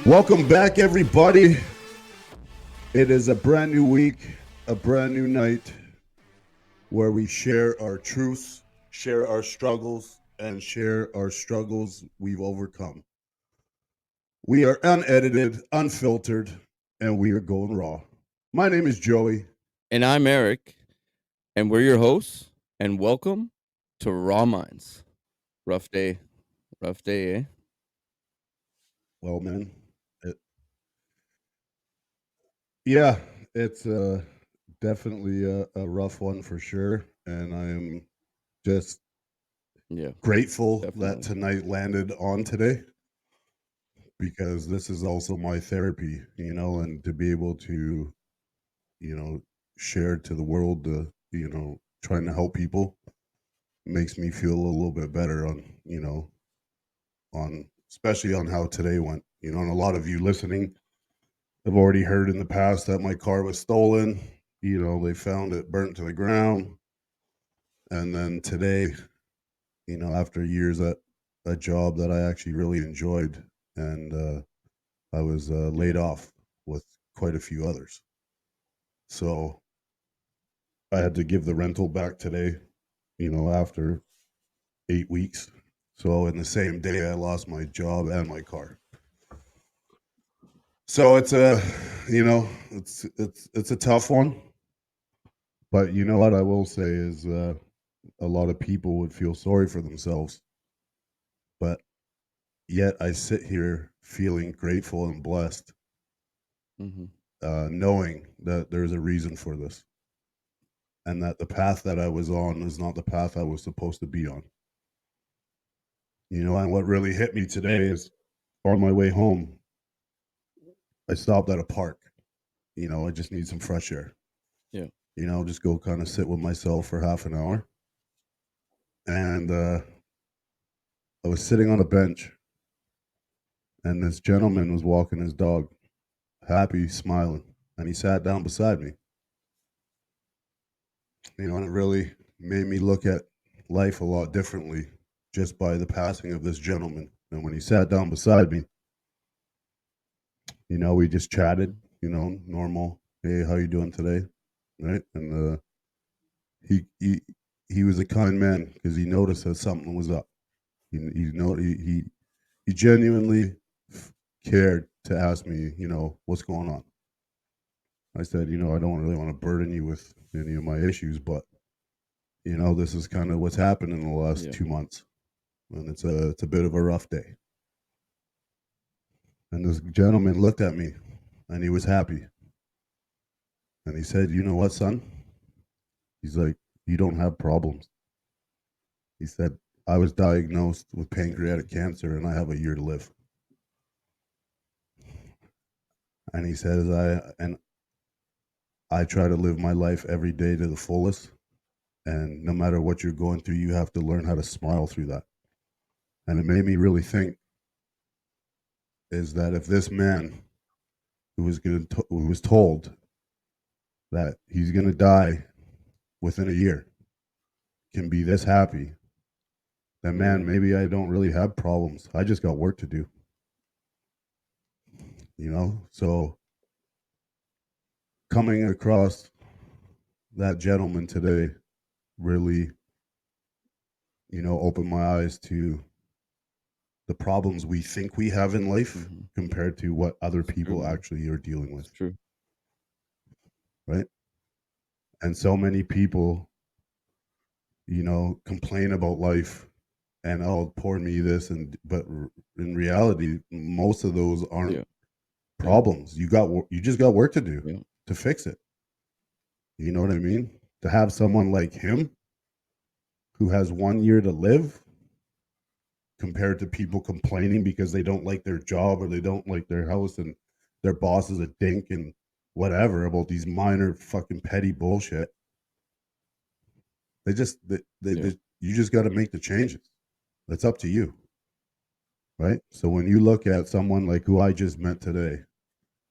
Welcome back, everybody. It is a brand new week, a brand new night where we share our truths, share our struggles, and share our struggles we've overcome. We are unedited, unfiltered, and we are going raw. My name is Joey. And I'm Eric, and we're your hosts, and welcome to Raw Minds. Rough day, eh? Well, man, it, yeah, it's definitely a rough one for sure. And I am just Yeah, grateful that definitely. tonight landed on today because this is also my therapy, and to be able to, you know, share to the world, trying to help people makes me feel a little bit better on especially on how today went, and a lot of you listening have already heard in the past that my car was stolen. They found it burnt to the ground. And then today, after years at a job that I actually really enjoyed, and I was laid off with quite a few others. So I had to give the rental back today, after 8 weeks. So in the same day, I lost my job and my car. So it's a tough one. But you know what I will say is a lot of people would feel sorry for themselves. But yet I sit here feeling grateful and blessed, Mm-hmm. knowing that there's a reason for this, and that the path that I was on is not the path I was supposed to be on. And what really hit me today is on my way home, I stopped at a park. I just need some fresh air. Yeah. Just go kind of sit with myself for half an hour. And I was sitting on a bench, and this gentleman was walking his dog, happy, smiling, and he sat down beside me. And it really made me look at life a lot differently just by the passing of this gentleman. And when he sat down beside me, we just chatted, normal. Hey, how you doing today? Right? And he was a kind man because he noticed that something was up. He genuinely cared to ask me, what's going on. I said, I don't really want to burden you with any of my issues, but this is kind of what's happened in the last Yeah. 2 months, and it's a bit of a rough day. And this gentleman looked at me, and he was happy, and he said, "You know what, son?" He's like, "You don't have problems." He said, "I was diagnosed with pancreatic cancer, and I have a year to live." And he says, I try to live my life every day to the fullest, and no matter what you're going through, you have to learn how to smile through that." And it made me really think, is that if this man who was told that he's going to die within a year can be this happy, then man, maybe I don't really have problems. I just got work to do. So coming across that gentleman today really, opened my eyes to the problems we think we have in life Mm-hmm. compared to what other It's people true, actually are dealing with. it's true. Right. And so many people, complain about life and, oh, poor me, this, but in reality, most of those aren't Yeah. problems. You just got work to do Yeah. to fix it. You know what I mean? To have someone like him who has 1 year to live compared to people complaining because they don't like their job or they don't like their house and their boss is a dink and whatever about these minor fucking petty bullshit. Yeah. You just got to make the changes. It's up to you. Right? So when you look at someone like who I just met today,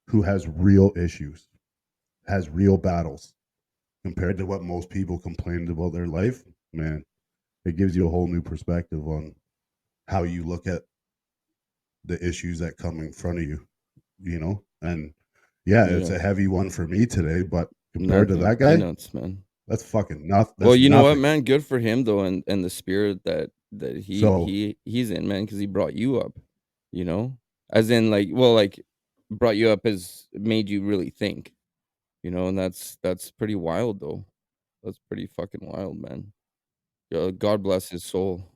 who has real issues, has real battles compared to what most people complained about their life, man, it gives you a whole new perspective on how you look at the issues that come in front of you. and yeah, it's Yeah. a heavy one for me today, but compared to Nothing. that guy, Peanuts, man. that's fucking nothing. Well, That's you know what, nothing. man? Good for him though, and the spirit that So, he's in, man, because he brought you up, you know? As in, like, well, like, brought you up as made you really think, and that's pretty wild though. That's pretty fucking wild, man. God bless his soul.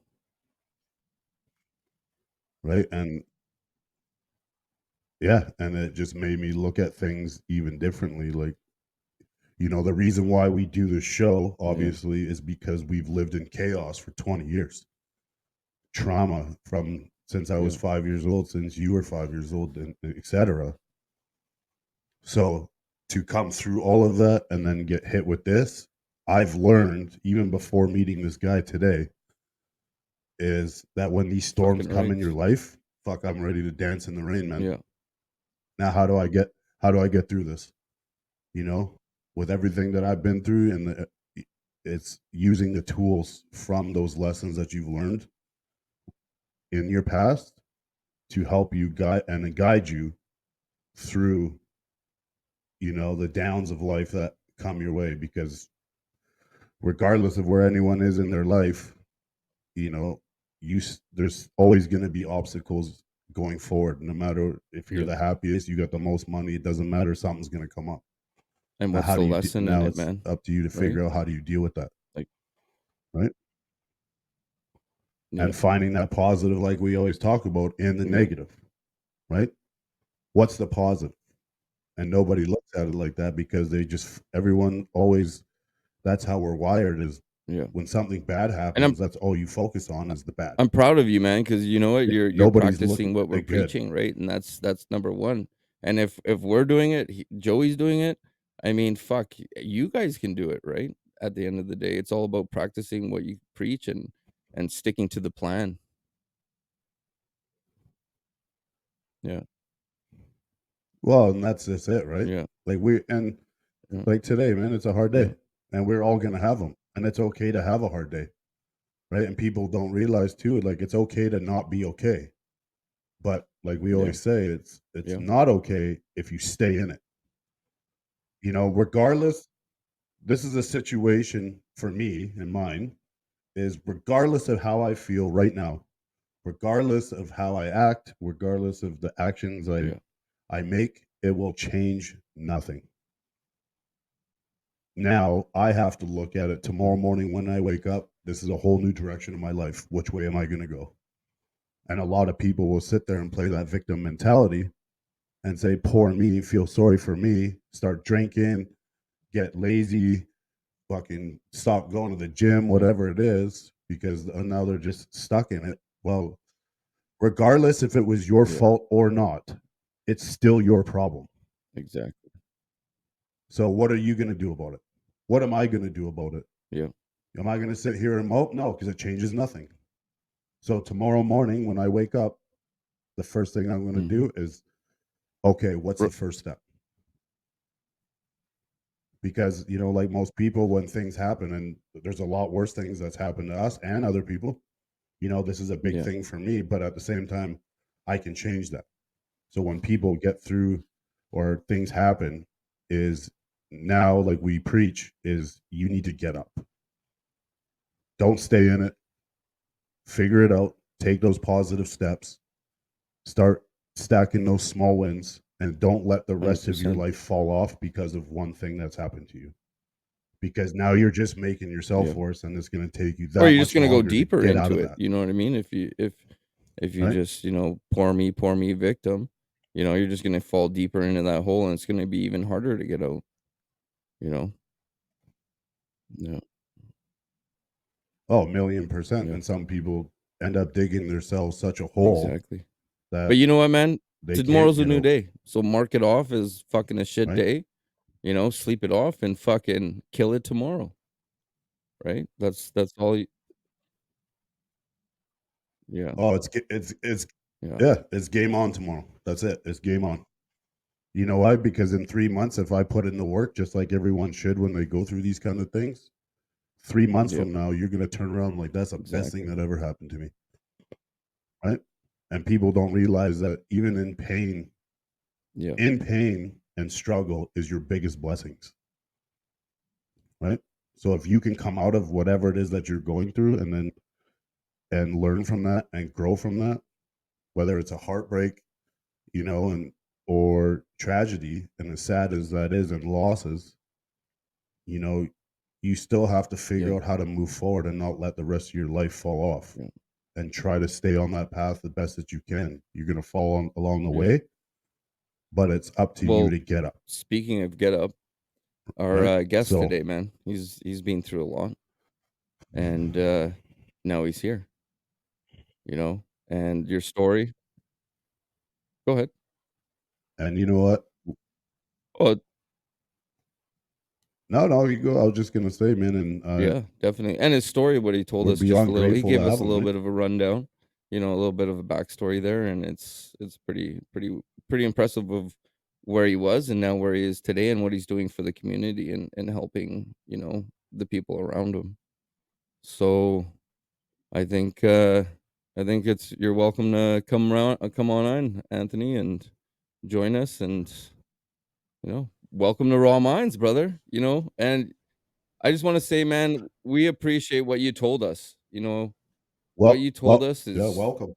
right, and yeah, and it just made me look at things even differently, like, the reason why we do this show, Yeah, obviously, is because we've lived in chaos for 20 years. Trauma from since I was yeah, 5 years old, since you were 5 years old, and et cetera. So, to come through all of that and then get hit with this, I've learned, even before meeting this guy today, is that when these storms fucking come right. in your life, fuck, I'm ready to dance in the rain, man. Yeah, Now how do I get through this? You know, with everything that I've been through, and it's using the tools from those lessons that you've learned in your past to help you guide you through, the downs of life that come your way, because regardless of where anyone is in their life, you know, there's always going to be obstacles going forward. No matter if you're yeah. the happiest, you got the most money, it doesn't matter. Something's going to come up. And Now, what's how the do you? lesson in Now it, it's man? up to you to Right? figure out how do you deal with that, Like, right? yeah, And finding that positive, like we always talk about, in the yeah, negative, right? What's the positive? And nobody looks at it like that, because everyone always, that's how we're wired, is yeah. when something bad And happens, that's all you focus on is the bad. I'm proud of you, man, because you know what? You're Nobody's looking practicing what at the we're good. preaching, right? And that's number one. And if we're doing it, Joey's doing it. I mean, fuck, you guys can do it, right? At the end of the day, it's all about practicing what you preach and sticking to the plan. Yeah, Well, and that's just it, right? yeah, And yeah, like today, man, it's a hard yeah, day, and we're all gonna have them, and it's okay to have a hard day, right? And people don't realize too, like, it's okay to not be okay, but like we yeah, always say, it's yeah, not okay if you stay in it. Regardless, this is a situation for me and mine, is regardless of how I feel right now, regardless of how I act, regardless of the actions I yeah, I make, it will change nothing. Now I have to look at it tomorrow morning when I wake up. This is a whole new direction of my life. Which way am I going to go? And a lot of people will sit there and play that victim mentality and say, poor me, feel sorry for me, start drinking, get lazy, fucking stop going to the gym, yeah, whatever it is, because now they're just stuck in it. Well, regardless if it was your yeah, fault or not, it's still your problem. exactly. So what are you going to do about it? What am I going to do about it? Yeah, Am I going to sit here and mope? No, because it changes nothing. So tomorrow morning when I wake up, the first thing I'm going to hmm do is, okay, what's the first step? Because, like most people, when things happen, and there's a lot worse things that's happened to us and other people, this is a big yeah, thing for me, but at the same time, I can change that. So when people get through or things happen, is now, like we preach, is you need to get up. Don't stay in it. Figure it out. Take those positive steps. Start stacking those small wins, and don't let the rest of your 100%. life fall off because of one thing that's happened to you. Because now you're just making yourself Yeah. worse, and it's going to take you Or that you're just much gonna go longer to deeper get out into of it, that. you know what I mean? If you Right? just, poor me victim, you're just gonna fall deeper into that hole, and it's gonna be even harder to get out, you know? Yeah, Oh, 1,000,000%. yeah, And some people end up digging themselves such a hole exactly. But that you know what, man? they can't Tomorrow's a get new out. day, so mark it off as fucking a shit Right? day, sleep it off and fucking kill it tomorrow, right? That's all you. Yeah, Oh, it's yeah, yeah, it's game on tomorrow. That's it. It's game on. You know why? Because in 3 months, if I put in the work, just like everyone should when they go through these kind of things, 3 months yeah, from now, you're gonna turn around like, that's the best thing exactly. that ever happened to me. Right? And people don't realize that even in pain, Yeah. in pain and struggle is your biggest blessings, right? So if you can come out of whatever it is that you're going through and learn from that and grow from that, whether it's a heartbreak, and or tragedy, and as sad as that is, and losses, you know, you still have to figure Yeah. out how to move forward and not let the rest of your life fall off Yeah. and try to stay on that path the best that you can. You're going to fall along the Yeah. way, but it's up to you Well, to get up, speaking of get up, our right? guest So, today, man, he's been through a lot, and now he's here, you know. And your story. Go ahead. and you know what? Oh, No, no, you go. I was just going to say, man, and yeah, definitely. And his story, what he told we're us, just a beyond little. He grateful to gave us have a him, little right? bit of a rundown, a little bit of a backstory there, and it's pretty impressive of where he was and now where he is today, and what he's doing for the community and helping the people around him. So I think I think it's you're welcome to come on in, Anthony, and join us, and welcome to Raw Minds, brother. And I just want to say, man, we appreciate what you told us. What you told us Yeah, is welcome.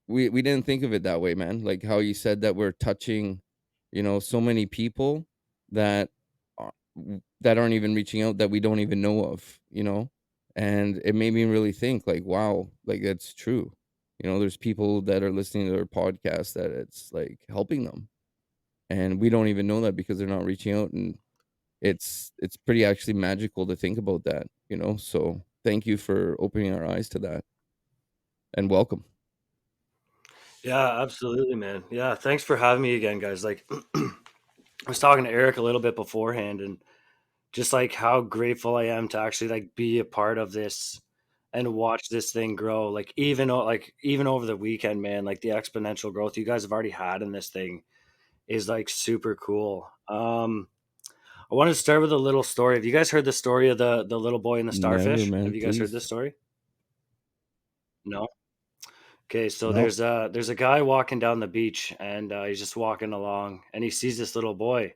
we didn't think of it that way, man. Like how you said that we're touching, so many people that that aren't even reaching out, that we don't even know of. And it made me really think, like, wow, like that's true. There's people that are listening to their podcast that it's like helping them, and we don't even know that because they're not reaching out, and it's pretty actually magical to think about that. So thank you for opening our eyes to that, and welcome. Yeah, absolutely, man. Yeah, thanks for having me again, guys. Like, I was talking to Eric a little bit beforehand, and just like how grateful I am to actually like be a part of this and watch this thing grow. Like, even over the weekend, man, like the exponential growth you guys have already had in this thing is like super cool. I want to start with a little story. Have you guys heard the story of the little boy and the Never, starfish? man, Have you guys heard this please. story? No. Okay, so No, there's a guy walking down the beach, and he's just walking along, and he sees this little boy,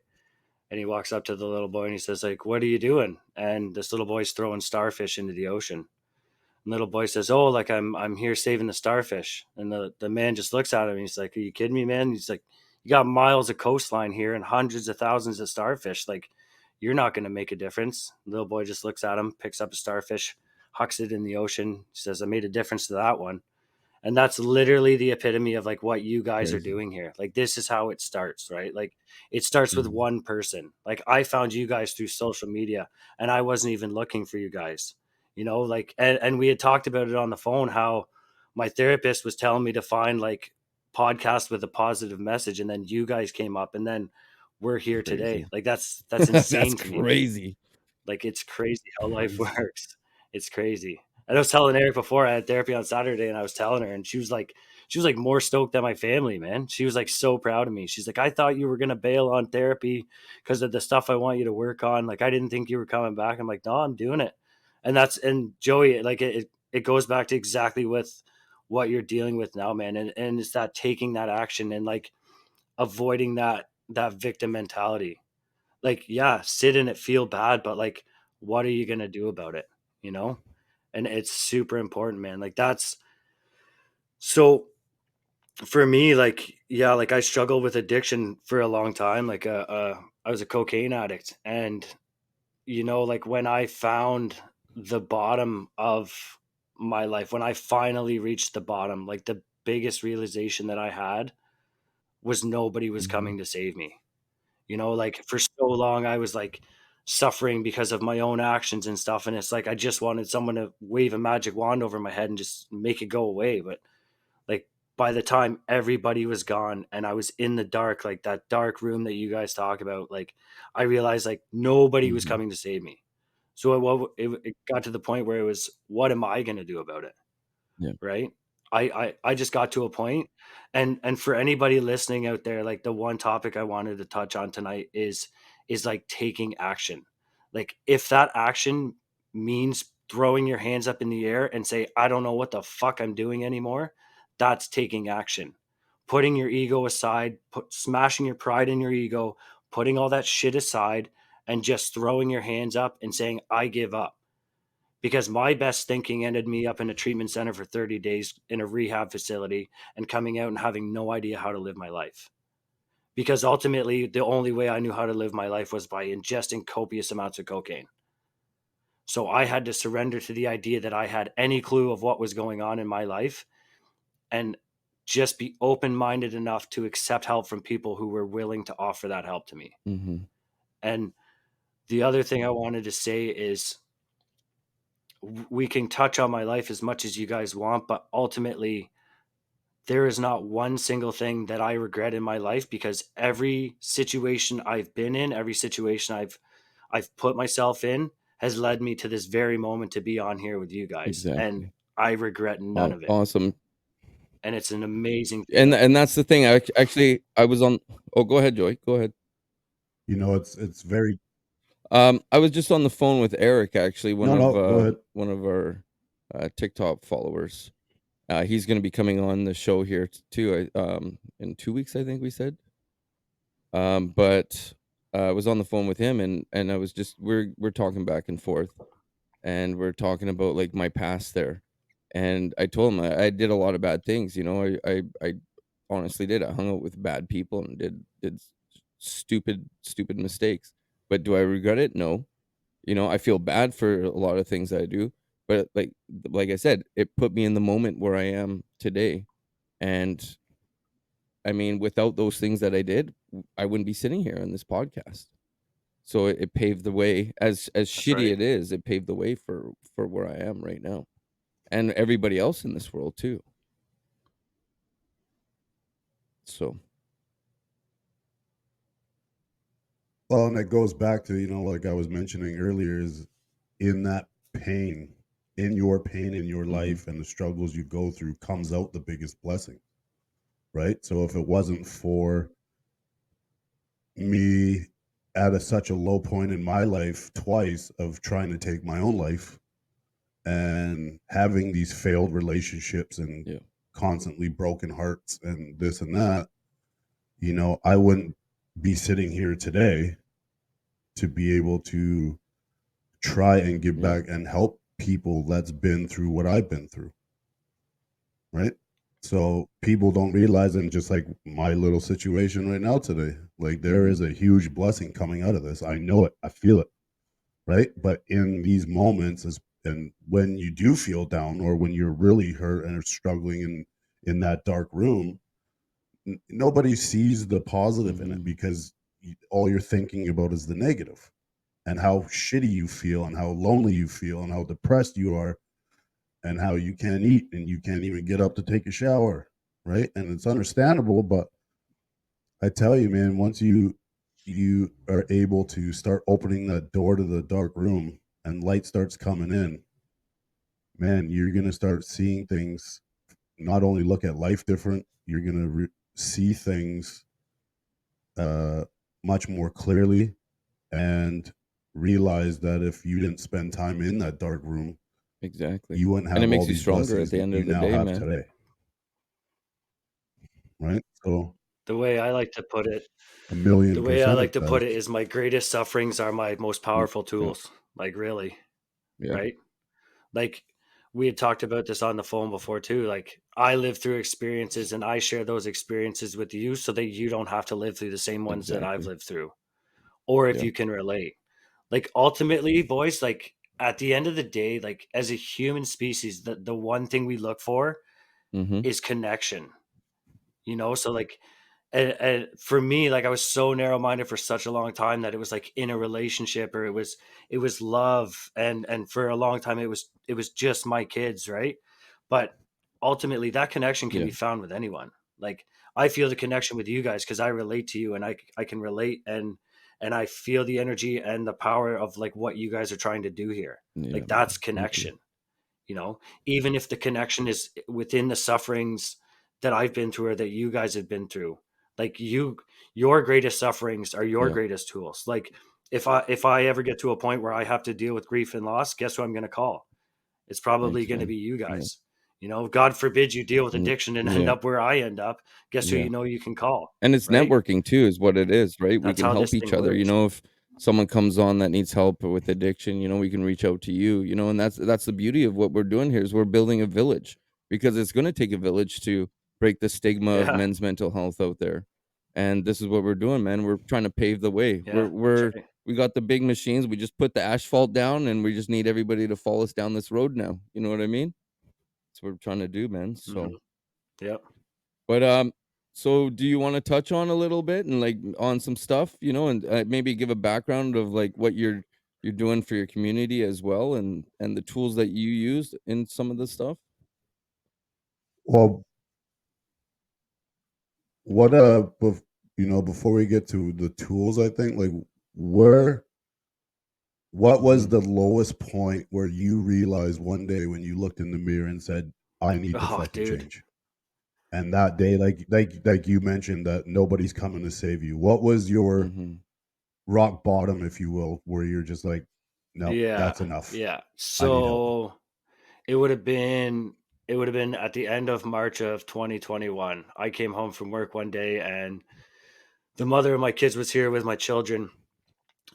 and he walks up to the little boy and he says, like, "What are you doing?" And this little boy's throwing starfish into the ocean. And little boy says, "Oh, like I'm here saving the starfish." And the man just looks at him and he's like, "Are you kidding me, man?" He's like, "You got miles of coastline here and hundreds of thousands of starfish. Like, you're not going to make a difference." Little boy just looks at him, picks up a starfish, hucks it in the ocean, says, "I made a difference to that one." And that's literally the epitome of like what you guys are Crazy. doing here. Like, this is how it starts, right? Like, it starts with Mhm. one person. Like, I found you guys through social media, and I wasn't even looking for you guys, like, and we had talked about it on the phone, how my therapist was telling me to find like podcasts with a positive message, and then you guys came up, and then we're here today. Crazy. Like, that's That's insane to me, man. crazy. Like, it's crazy how life Crazy. works. It's crazy. And I was telling Eric before, I had therapy on Saturday, and I was telling her, and she was like more stoked than my family, man. She was like so proud of me. She's like, "I thought you were gonna bail on therapy because of the stuff I want you to work on. Like, I didn't think you were coming back." I'm like, "No, I'm doing it." And Joey, like, it goes back to exactly with what you're dealing with now, man. And it's that taking that action and like avoiding that victim mentality. Like, yeah, sit in it, feel bad, but like, what are you gonna do about it? You know? And it's super important, man. Like, that's so for me, like, yeah, like I struggled with addiction for a long time. Like, I was a cocaine addict, and like when I found the bottom of my life, when I finally reached the bottom, like the biggest realization that I had was nobody was Mhm. coming to save me. Like, for so long I was like suffering because of my own actions and stuff, and it's like I just wanted someone to wave a magic wand over my head and just make it go away. But like, by the time everybody was gone and I was in the dark, like that dark room that you guys talk about, like, I realized like nobody was Mhm. coming to save me. So it got to the point where it was, what am I going to do about it? Yeah. Right. I just got to a point, and for anybody listening out there, like, the one topic I wanted to touch on tonight is like taking action. Like, if that action means throwing your hands up in the air and say, "I don't know what the fuck I'm doing anymore," that's taking action. putting your ego aside, smashing your pride in your ego, putting all that shit aside, and just throwing your hands up and saying, I give up. Because my best thinking ended me up in a treatment center for 30 days in a rehab facility and coming out and having no idea how to live my life. Because ultimately, the only way I knew how to live my life was by ingesting copious amounts of cocaine. So I had to surrender to the idea that I had any clue of what was going on in my life and just be open-minded enough to accept help from people who were willing to offer that help to me. Mm-hmm. And the other thing I wanted to say is, we can touch on my life as much as you guys want, but ultimately there is not one single thing that I regret in my life, because every situation I've been in, every situation I've put myself in has led me to this very moment to be on here with you guys. And Exactly. I regret none of it. Awesome. And it's an amazing And feeling. that's the thing. I was on. Oh, go ahead, Joey. Go ahead. You know, it's very I was just on the phone with Eric, actually, no, go ahead. one of our TikTok followers. He's going to be coming on the show here too. In 2 weeks, I think we said. But I was on the phone with him, and I was just we're talking back and forth, and we're talking about like my past there, and I told him I did a lot of bad things. You know, I honestly did. I hung out with bad people and did stupid mistakes. But do I regret it? No. You know, I feel bad for a lot of things that I do, but like I said, it put me in the moment where I am today. And I mean, without those things that I did, I wouldn't be sitting here on this podcast. So it paved the way. As That's shitty right. it is, it paved the way for where I am right now, and everybody else in this world too. So Well, and it goes back to, like I was mentioning earlier, is in that pain, in your pain in your life and the struggles you go through comes out the biggest blessing, right? So if it wasn't for me at such a low point in my life twice of trying to take my own life and having these failed relationships and yeah, constantly broken hearts and this and that, I wouldn't be sitting here today to be able to try and give yeah, back and help people that's been through what I've been through, right? So people don't realize, and just like my little situation right now today, like there is a huge blessing coming out of this. I know it, I feel it, right? But in these moments, and when you do feel down or when you're really hurt and are struggling in that dark room, nobody sees the positive in it, because all you're thinking about is the negative and how shitty you feel and how lonely you feel and how depressed you are and how you can't eat and you can't even get up to take a shower, right? And it's understandable, but I tell you, man, once you are able to start opening that door to the dark room and light starts coming in, man, you're going to start seeing things, not only look at life different, you're going to see things uh, much more clearly, and realize that if you didn't spend time in that dark room, exactly. you wouldn't And it have all makes you these stronger blessings at the that end you of the now day, have man. today. Right? So The way I like to put it, a million percent it does. is my greatest sufferings are my most powerful Yeah, tools. Like, really, yeah, right? Like, we had talked about this on the phone before too. Like, I live through experiences and I share those experiences with you so that you don't have to live through the same ones that I've exactly. lived through. Or if Yeah, you can relate. Like, ultimately, boys, like at the end of the day, like as a human species, the one thing we look for mm-hmm. is connection. So like, and for me, like I was so narrow-minded for such a long time that it was like in a relationship, or it was love, and for a long time it was just my kids, right? But ultimately that connection can Yeah, be found with anyone. Like, I feel the connection with you guys because I relate to you, and I can relate, and I feel the energy and the power of like what you guys are trying to do here. yeah, Like, that's man. Thank you. connection. Even if the connection is within the sufferings that I've been through or that you guys have been through. Like, your greatest sufferings are your Yeah, greatest tools. Like, if I ever get to a point where I have to deal with grief and loss, guess who I'm going to call? It's probably thanks, going to man. be you Yeah, guys. You know, God forbid you deal with Mm, addiction and end yeah, up where I end up. Guess who yeah. you know you can call, And it's right? networking too is what it is, right? We That's can how this help each thing other, works. if someone comes on that needs help with addiction, we can reach out to you, and that's the beauty of what we're doing here is we're building a village because it's going to take a village to break the stigma of Yeah, men's mental health out there. And this is what we're doing, man. We're trying to pave the way. yeah, that's right. We got the big machines. We just put the asphalt down and we just need everybody to follow us down this road now. You know what I mean? That's what we're trying to do, man. So Hmm. Yep. but so do you want to touch on a little bit and like on some stuff, and maybe give a background of like what you're doing for your community as well, and the tools that you used in some of the stuff? Well, what before we get to the tools, I think like where what was Mhm. the lowest point where you realized one day when you looked in the mirror and said, "I need to Oh, fucking dude. change"? And that day, like you mentioned, that nobody's coming to save you. What was your Mhm. rock bottom, if you will, where you're just like, "No, Yeah, that's enough. yeah. I need help." So it would have been at the end of March of 2021. I came home from work one day and the mother of my kids was here with my children,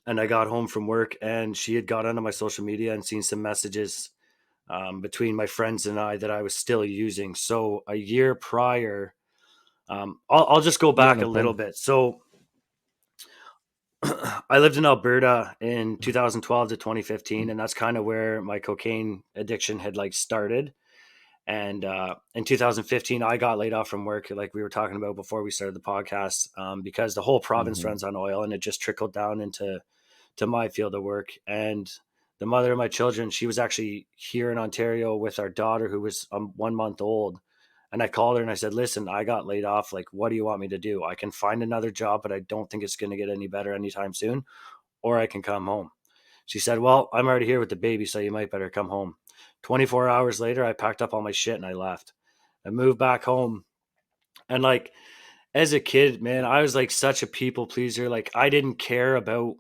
and I got home from work and she had got onto my social media and seen some messages between my friends and I that I was still using. So a year prior, I'll just go Yeah, back no a little problem. bit. So I lived in Alberta in 2012 to 2015, and that's kind of where my cocaine addiction had like started. And in 2015, I got laid off from work, like we were talking about before we started the podcast, because the whole province Mhm. runs on oil, and it just trickled down into my field of work. And the mother of my children, she was actually here in Ontario with our daughter, who was 1 month old. And I called her and I said, "Listen, I got laid off. Like, what do you want me to do? I can find another job, but I don't think it's going to get any better anytime soon, or I can come home." She said, "Well, I'm already here with the baby, so you might better come home." 24 hours later, I packed up all my shit and I left. I moved back home. And like, as a kid, man, I was like such a people pleaser. Like, I didn't care about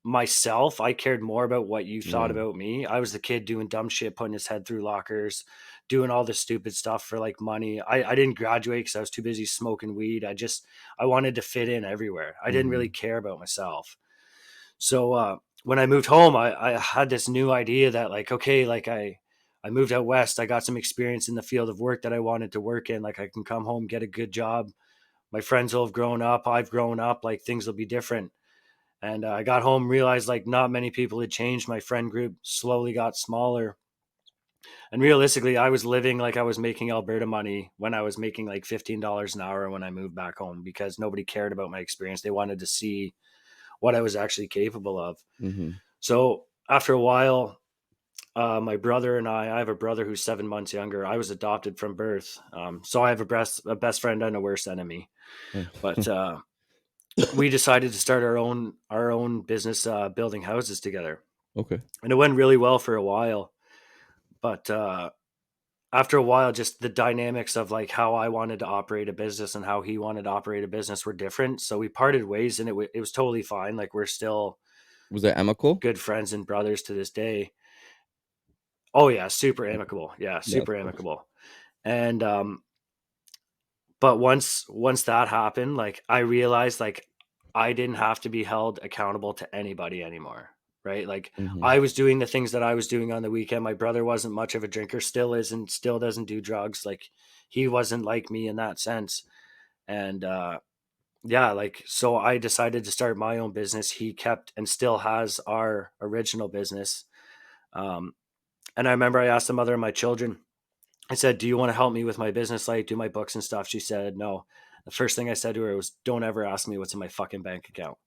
myself. I cared more about what you thought Yeah. about me. I was the kid doing dumb shit, putting his head through lockers, doing all this stupid stuff for like money. I didn't graduate because I was too busy smoking weed. I wanted to fit in everywhere. I didn't really Mhm. care about myself. So when I moved home, I had this new idea that like, okay, like I moved out west. I got some experience in the field of work that I wanted to work in. Like I can come home, get a good job. My friends will have grown up. I've grown up. Like things will be different. And I got home, realized like not many people had changed. My friend group slowly got smaller. And realistically, I was living like I was making Alberta money when I was making like $15 an hour when I moved back home because nobody cared about my experience. They wanted to see what I was actually capable of. Mhm. So after a while, my brother and I have a brother who's 7 months younger. I was adopted from birth. So I have a best friend and a worst enemy. Uh, But we decided to start our own business building houses together. Okay. And it went really well for a while. But after a while, just the dynamics of like how I wanted to operate a business and how he wanted to operate a business were different. So we parted ways and it was totally fine. Like we're still Was that amicable? good friends and brothers to this day. Oh yeah, super amicable. Yeah, That's super cool. amicable. And but once that happened, like I realized like I didn't have to be held accountable to anybody anymore. Right? Like Mhm. I was doing the things that I was doing on the weekend. My brother wasn't much of a drinker, still isn't, still doesn't do drugs. Like he wasn't like me in that sense. And yeah, like so I decided to start my own business. He kept and still has our original business. Um, and I remember I asked the mother of my children, I said, "Do you want to help me with my business, like do my books and stuff?" She said, "No." The first thing I said to her was, "Don't ever ask me what's in my fucking bank account."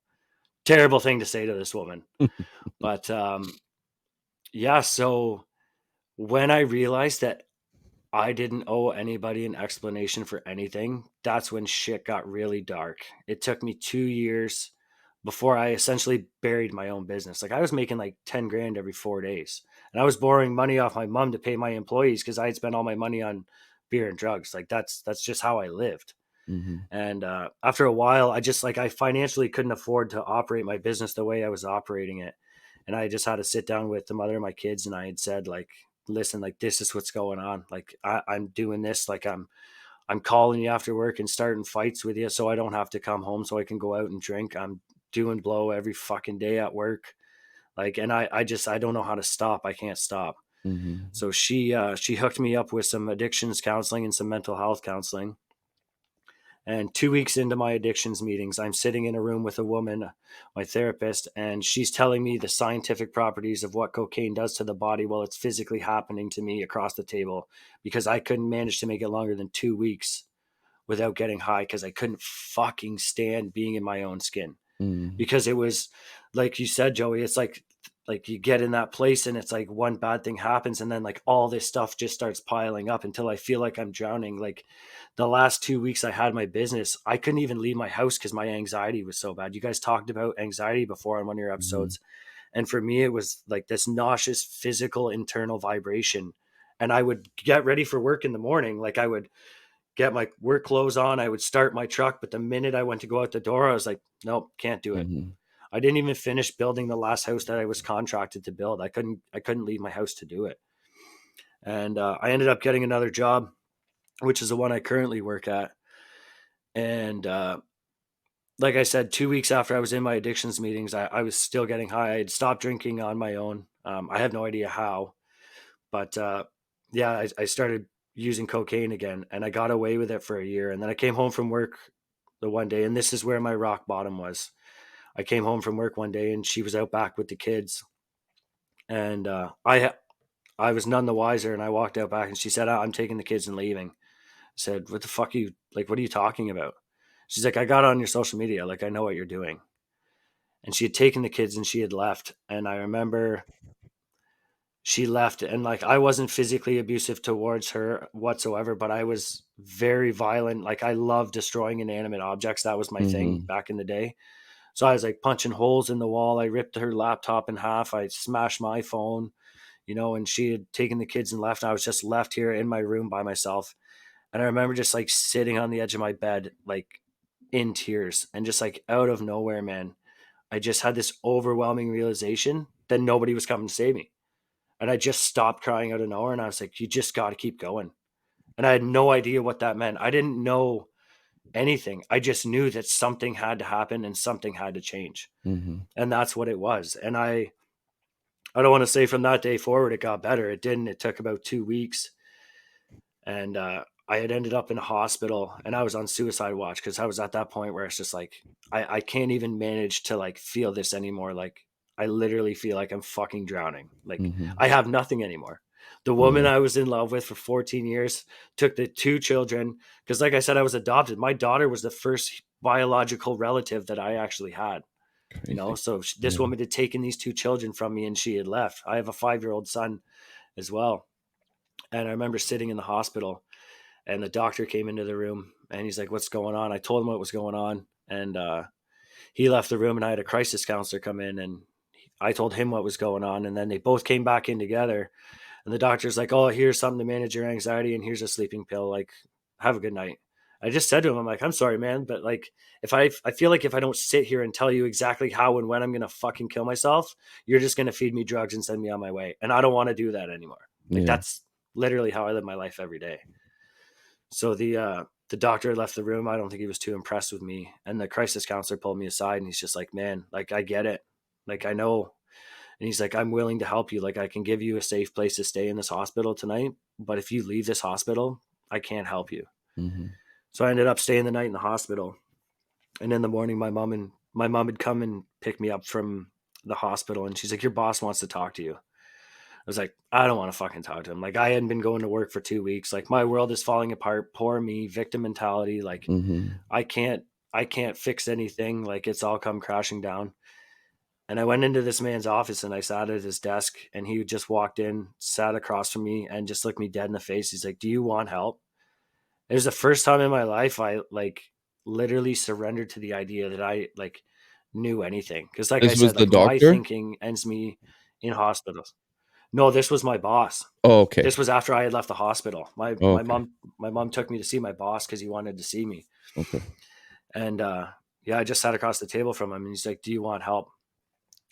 Terrible thing to say to this woman. But yeah, so when I realized that I didn't owe anybody an explanation for anything, that's when shit got really dark. It took me 2 years before I essentially buried my own business. Like I was making like 10 grand every 4 days. And I was borrowing money off my mom to pay my employees because I had spent all my money on beer and drugs. Like that's just how I lived. Mhm. And after a while, I just like I financially couldn't afford to operate my business the way I was operating it. And I just had to sit down with the mother of my kids and I had said like listen, like, this is what's going on. Like, I'm doing this. Like, I'm calling you after work and starting fights with you so I don't have to come home so I can go out and drink. I'm doing blow every fucking day at work. Like, and I don't know how to stop. I can't stop. Mm-hmm. So she hooked me up with some addictions counseling and some mental health counseling. And 2 weeks into my addictions meetings, I'm sitting in a room with a woman, my therapist, and she's telling me the scientific properties of what cocaine does to the body while it's physically happening to me across the table, because I couldn't manage to make it longer than 2 weeks without getting high because I couldn't fucking stand being in my own skin. Mm-hmm. Because it was, like you said, Joey, it's like you get in that place and it's like one bad thing happens and then like all this stuff just starts piling up until I feel like I'm drowning. Like the last 2 weeks I had my business, I couldn't even leave my house because my anxiety was so bad. You guys talked about anxiety before on one of your episodes. And for me, it was like this nauseous physical internal vibration. And I would get ready for work in the morning. Like I would get my work clothes on, I would start my truck. But the minute I went to go out the door, I was like, nope, can't do it. Mm-hmm. I didn't even finish building the last house that I was contracted to build. I couldn't leave my house to do it. And I ended up getting another job, which is the one I currently work at. And like I said, 2 weeks after I was in my addictions meetings, I was still getting high. I had stopped drinking on my own. I have no idea how, but yeah, I started using cocaine again, and I got away with it for a year. And then I came home from work the one day, and this is where my rock bottom was. I came home from work one day, and she was out back with the kids, and I was none the wiser. And I walked out back, and she said, "I'm taking the kids and leaving." I said, "What the fuck are you like? What are you talking about?" She's like, "I got on your social media. Like, I know what you're doing." And she had taken the kids and she had left. And I remember she left, and like I wasn't physically abusive towards her whatsoever, but I was very violent. Like I love destroying inanimate objects. That was my thing Mm-hmm. back in the day. So I was like punching holes in the wall. I ripped her laptop in half. I smashed my phone, and she had taken the kids and left. And I was just left here in my room by myself. And I remember just like sitting on the edge of my bed, like in tears, and just like out of nowhere, man, I just had this overwhelming realization that nobody was coming to save me. And I just stopped crying out of nowhere. And I was like, you just got to keep going. And I had no idea what that meant. I didn't know anything. I just knew that something had to happen and something had to change. Mm-hmm. And that's what it was. And I don't want to say from that day forward it got better. It didn't. It took about 2 weeks. And I had ended up in a hospital, and I was on suicide watch because I was at that point where it's just like, I can't even manage to like feel this anymore. Like I literally feel like I'm fucking drowning. Like Mm-hmm. I have nothing anymore. The woman I was in love with for 14 years took the 2 children, because like I said, I was adopted. My daughter was the first biological relative that I actually had. Crazy. So this Yeah. woman had taken these 2 children from me and she had left. I have a 5-year-old son as well. And I remember sitting in the hospital, and the doctor came into the room and he's like, "What's going on?" I told him what was going on. And he left the room, and I had a crisis counselor come in, and I told him what was going on. And then they both came back in together. And the doctor's like, "Oh, here's something to manage your anxiety, and here's a sleeping pill. Like, have a good night." I just said to him, I'm like, "I'm sorry, man, but like, I feel like if I don't sit here and tell you exactly how and when I'm going to fucking kill myself, you're just going to feed me drugs and send me on my way. And I don't want to do that anymore." Like, Yeah. that's literally how I live my life every day. So the doctor left the room. I don't think he was too impressed with me. And the crisis counselor pulled me aside, and he's just like, "Man, like I get it. Like I know." And he's like, "I'm willing to help you. Like I can give you a safe place to stay in this hospital tonight. But if you leave this hospital, I can't help you." Mm-hmm. So I ended up staying the night in the hospital. And in the morning, my mom had come and picked me up from the hospital, and she's like, "Your boss wants to talk to you." I was like, "I don't want to fucking talk to him." Like I hadn't been going to work for 2 weeks. Like my world is falling apart. Poor me, victim mentality. Like Mm-hmm. I can't I can't fix anything. Like it's all come crashing down. And I went into this man's office and I sat at his desk, and he just walked in, sat across from me, and just looked me dead in the face. He's like, "Do you want help?" It was the first time in my life I like literally surrendered to the idea that I like knew anything. Cause like I This was said, the like my doctor? thinking ends me in hospitals. No, this was my boss. Oh, okay. This was after I had left the hospital. Oh, okay. My mom took me to see my boss because he wanted to see me. Okay. And yeah, I just sat across the table from him, and he's like, "Do you want help?"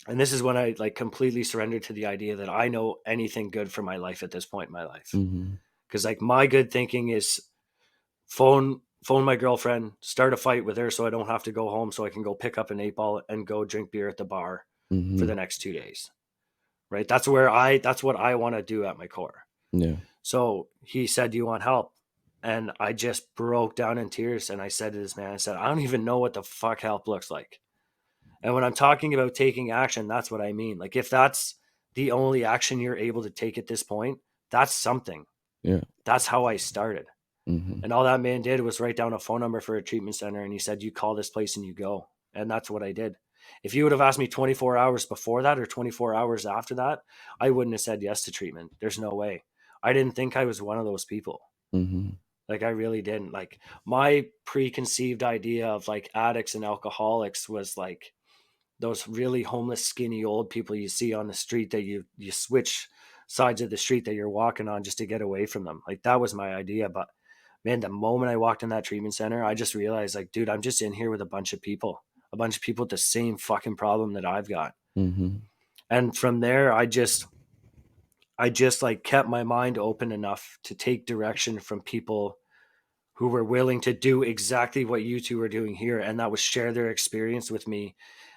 And this is when I like completely surrendered to the idea that I know anything good for my life at this point in my life. Because like my good thinking is phone my girlfriend, start a fight with her so I don't have to go home, so I can go pick up an 8-ball and go drink beer at the bar for the next 2 days. Right. That's what I want to do at my core. Yeah. So he said, "Do you want help?" And I just broke down in tears. And I said to this man, I said, "I don't even know what the fuck help looks like." And when I'm talking about taking action, that's what I mean. Like if that's the only action you're able to take at this point, that's something. Yeah. That's how I started. And all that man did was write down a phone number for a treatment center. And he said, "You call this place and you go." And that's what I did. If you would have asked me 24 hours before that or 24 hours after that, I wouldn't have said yes to treatment. There's no way. I didn't think I was one of those people. Like I really didn't. Like my preconceived idea of like addicts and alcoholics was like those really homeless, skinny old people you see on the street that you switch sides of the street that you're walking on just to get away from them. Like that was my idea. But man, the moment I walked in that treatment center, I just realized like, dude, I'm just in here with a bunch of people with the same fucking problem that I've got. And from there, I just like kept my mind open enough to take direction from people who were willing to do exactly what you two are doing here. And that was share their experience with me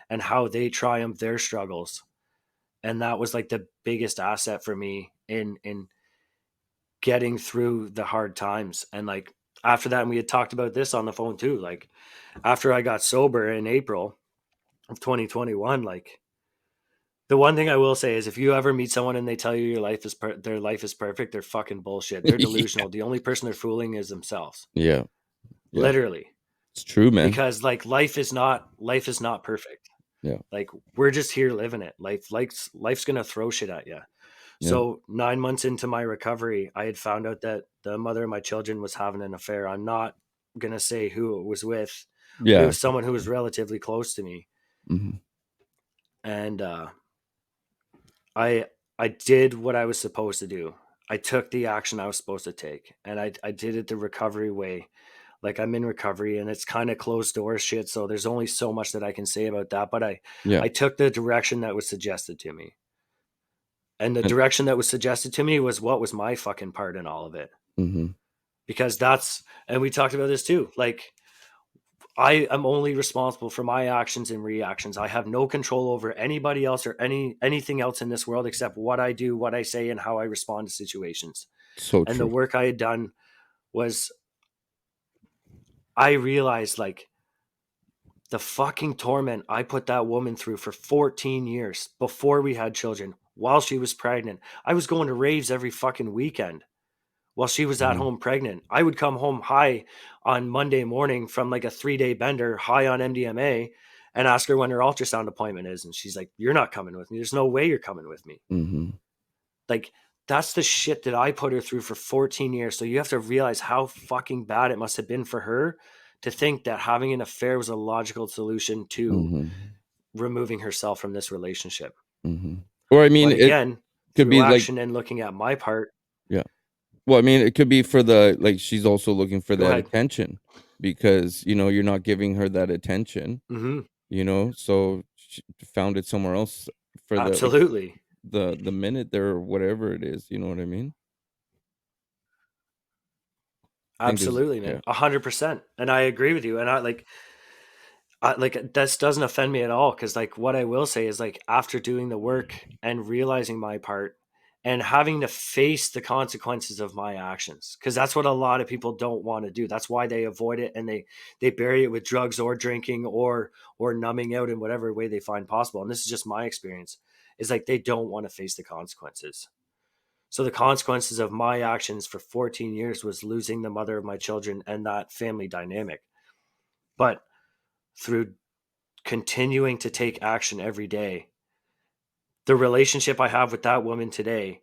and how they triumph their struggles. And that was like the biggest asset for me in getting through the hard times. And like after that, and we had talked about this on the phone too, like after I got sober in April of 2021, like the one thing I will say is if you ever meet someone and they tell you their life is perfect, they're fucking bullshit. They're delusional. The only person they're fooling is themselves. Yeah. Literally. It's true, man. Because like life is not perfect. Yeah. Like we're just here living it. Life's going to throw shit at you. So 9 months into my recovery, I had found out that the mother of my children was having an affair. I'm not going to say who it was with. But it was someone who was relatively close to me. And I did what I was supposed to do. I took the action I was supposed to take. And I did it the recovery way. Like I'm in recovery and it's kind of closed door shit. So there's only so much that I can say about that. But I took the direction that was suggested to me. And the direction that was suggested to me was what was my fucking part in all of it. Because and we talked about this too. Like I am only responsible for my actions and reactions. I have no control over anybody else or anything else in this world except what I do, what I say, and how I respond to situations. So and true. The work I had done was I realized like the fucking torment I put that woman through for 14 years before we had children, while she was pregnant. I was going to raves every fucking weekend while she was at home pregnant. I would come home high on Monday morning from like a 3-day bender, high on MDMA, and ask her when her ultrasound appointment is. And she's like, "You're not coming with me. There's no way you're coming with me." Like, that's the shit that I put her through for 14 years. So you have to realize how fucking bad it must have been for her to think that having an affair was a logical solution to removing herself from this relationship. Or I mean, but again, it could be action like, and looking at my part. Yeah. Well, I mean, it could be for she's also looking for that attention because, you're not giving her that attention, so she found it somewhere else for Absolutely. the minute there or whatever it is. You know what I mean? Absolutely, man. 100%. And I agree with you. And this doesn't offend me at all. Cause like what I will say is like after doing the work and realizing my part and having to face the consequences of my actions, cause that's what a lot of people don't want to do. That's why they avoid it and they bury it with drugs or drinking or numbing out in whatever way they find possible. And this is just my experience, is like they don't want to face the consequences. So the consequences of my actions for 14 years was losing the mother of my children and that family dynamic. But through continuing to take action every day, the relationship I have with that woman today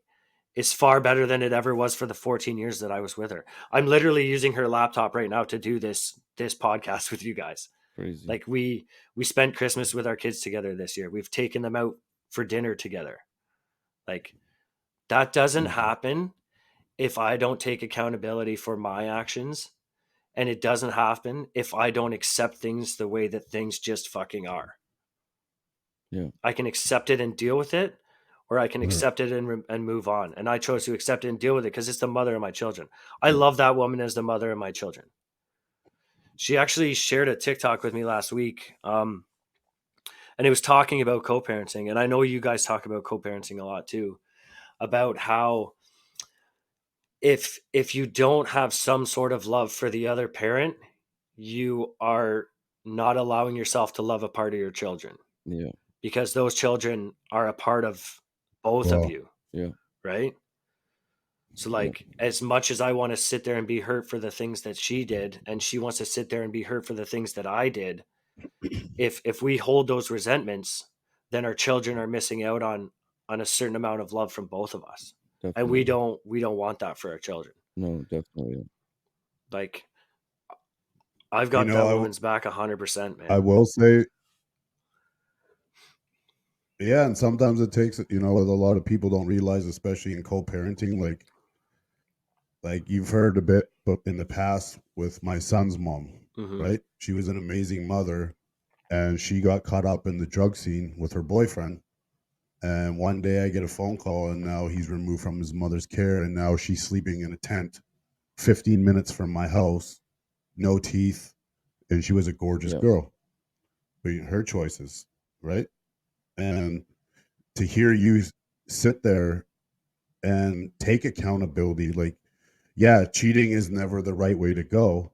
is far better than it ever was for the 14 years that I was with her. I'm literally using her laptop right now to do this podcast with you guys. Crazy. Like we spent Christmas with our kids together this year. We've taken them out for dinner together. Like that doesn't happen if I don't take accountability for my actions, and it doesn't happen if I don't accept things the way that things just fucking are. Yeah. I can accept it and deal with it, or I can Yeah. accept it and move on. And I chose to accept it and deal with it because it's the mother of my children. I love that woman as the mother of my children. She actually shared a TikTok with me last week, and it was talking about co-parenting. And I know you guys talk about co-parenting a lot too, about how if you don't have some sort of love for the other parent, you are not allowing yourself to love a part of your children, Yeah. because those children are a part of both of Well, you, Yeah. right? So Yeah. like, as much as I want to sit there and be hurt for the things that she did, and she wants to sit there and be hurt for the things that I did, if we hold those resentments, then our children are missing out on a certain amount of love from both of us. And we Definitely. don't want that for our children. No, definitely. Like, I've you got know, that woman's back 100%, I man. will say, yeah, and sometimes it takes, you know, what a lot of people don't realize, especially in co-parenting, like you've heard a bit, but in the past with my son's mom, Hmm. right? She was an amazing mother, and she got caught up in the drug scene with her boyfriend. And one day I get a phone call, and now he's removed from his mother's care, and now she's sleeping in a tent 15 minutes from my house, no teeth, and she was a gorgeous Yeah. girl. But her choices, right? And to hear you sit there and take accountability, like, yeah, cheating is never the right way to go,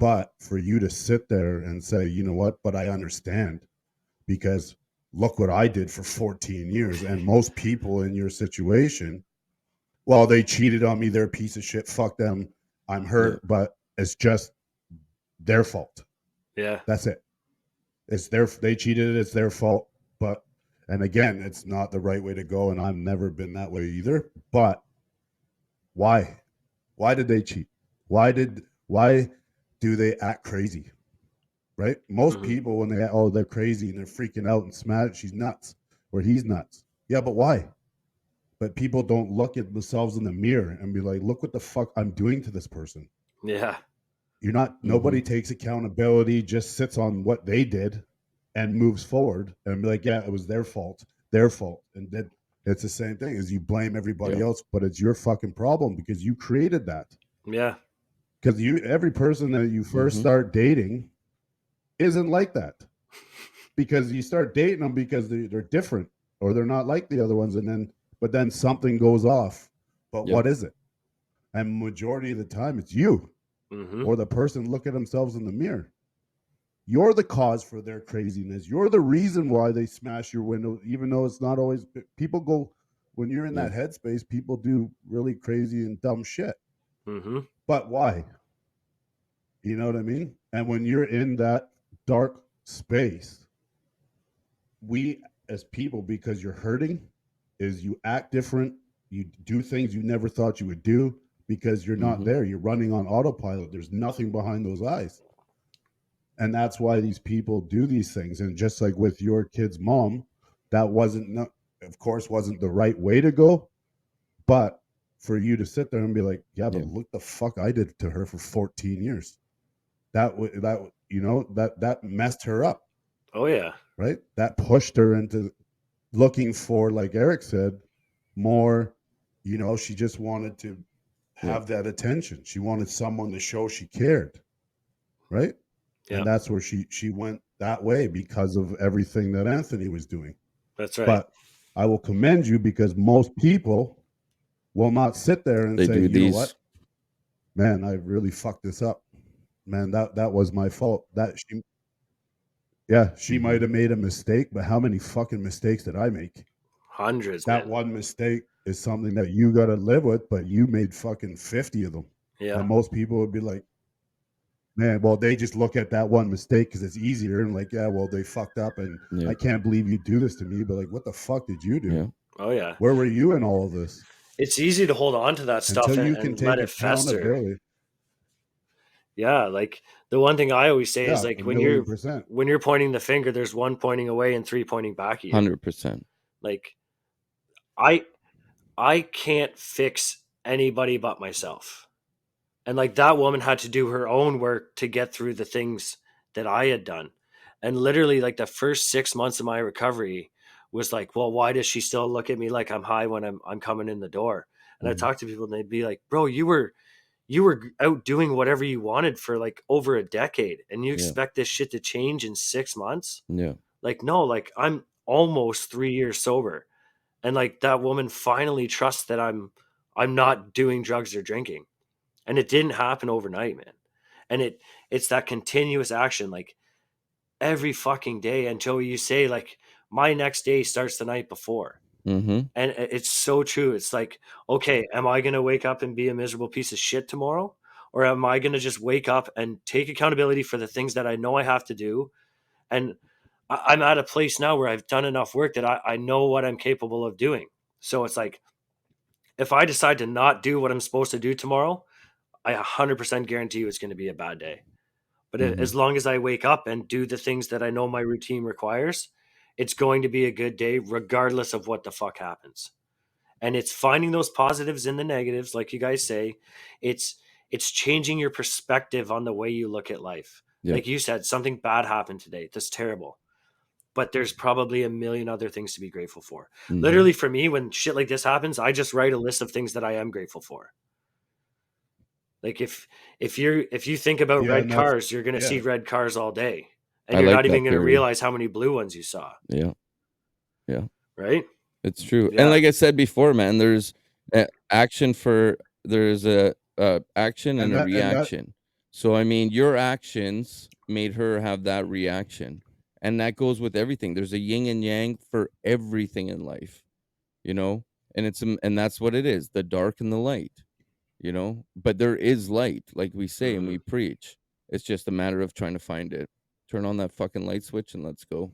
but for you to sit there and say, you know what, but I understand, because look what I did for 14 years. And most people in your situation, well, they cheated on me, they're a piece of shit, fuck them, I'm Yeah. hurt, but it's just their fault. Yeah. That's it. It's they cheated, it's their fault. But and again, it's not the right way to go, and I've never been that way either. But why? Why did they cheat? Why do they act crazy? Right? Most Hmm. people, when they're crazy and they're freaking out and smash, she's nuts or he's nuts. Yeah, but why? But people don't look at themselves in the mirror and be like, look what the fuck I'm doing to this person. Yeah. You're not, Mm-hmm. nobody takes accountability, just sits on what they did and moves forward and be like, yeah, it was their fault, their fault. And then it's the same thing as you blame everybody Yeah. else, but it's your fucking problem because you created that. Yeah. Because every person that you first Mm-hmm. start dating isn't like that, because you start dating them because they're different or they're not like the other ones, and then but then something goes off. But Yeah. what is it? And majority of the time, it's you Hmm. or the person look at themselves in the mirror. You're the cause for their craziness. You're the reason why they smash your window, even though it's not always. People go when you're in Yeah. that headspace. People do really crazy and dumb shit. Hmm. But why? You know what I mean? And when you're in that dark space, we as people, because you're hurting, is you act different, you do things you never thought you would do because you're not Mm-hmm. there, you're running on autopilot, there's nothing behind those eyes. And that's why these people do these things. And just like with your kid's mom, that wasn't of course wasn't the right way to go, but for you to sit there and be like, yeah, but Yeah. look the fuck I did to her for 14 years, that you know, that messed her up, Oh yeah. right? That pushed her into looking for, like Eric said, more, you know, she just wanted to Yeah. have that attention. She wanted someone to show she cared, right? Yeah. And that's where she went that way because of everything that Anthony was doing. That's right. But I will commend you, because most people will not sit there and They say, do you know these. what, man, I really fucked this up. Man, that was my fault. That she Yeah, she Mm-hmm. might have made a mistake, but how many fucking mistakes did I make? Hundreds, That man. one mistake is something that you got to live with, but you made fucking 50 of them. Yeah. And most people would be like, man, well, they just look at that one mistake because it's easier and like, yeah, well, they fucked up and Yeah. I can't believe you do this to me. But like, what the fuck did you do? Yeah. Oh yeah. Where were you in all of this? It's easy to hold on to that Until stuff you can and let take it fester. accountability. Yeah, like the one thing I always say is Yeah, like, a million percent. when you're pointing the finger, there's one pointing away and three pointing back at you. 100%. Like, I I can't fix anybody but myself. And like, that woman had to do her own work to get through the things that I had done. And literally, like, the first 6 months of my recovery, was like, well, why does she still look at me like I'm high when I'm coming in the door? And I talk to people and they'd be like, bro, you were out doing whatever you wanted for like over a decade, and you Yeah. expect this shit to change in 6 months? Yeah. Like, no, like I'm almost 3 years sober. And like that woman finally trusts that I'm not doing drugs or drinking. And it didn't happen overnight, man. And it's that continuous action, like every fucking day. And Joey, you say like my next day starts the night before. Mm-hmm. And it's so true. It's like, okay, am I going to wake up and be a miserable piece of shit tomorrow? Or am I going to just wake up and take accountability for the things that I know I have to do? And I'm at a place now where I've done enough work that I know what I'm capable of doing. So it's like, if I decide to not do what I'm supposed to do tomorrow, I 100% guarantee you it's going to be a bad day. But as long as I wake up and do the things that I know my routine requires, it's going to be a good day, regardless of what the fuck happens. And it's finding those positives in the negatives, like you guys say. It's changing your perspective on the way you look at life. Yeah. Like you said, something bad happened today. That's terrible. But there's probably a million other things to be grateful for. Literally, for me, when shit like this happens, I just write a list of things that I am grateful for. Like if you think about red cars, you're gonna see red cars all day, and you're not even gonna realize how many blue ones you saw. Yeah. Yeah. Right. It's true. Yeah. And like I said before, man, there's action there's a action and a reaction. So I mean, your actions made her have that reaction, and that goes with everything. There's a yin and yang for everything in life, you know, and and that's what it is, the dark and the light, you know. But there is light, like we say and we preach. It's just a matter of trying to find it. Turn on that fucking light switch and let's go.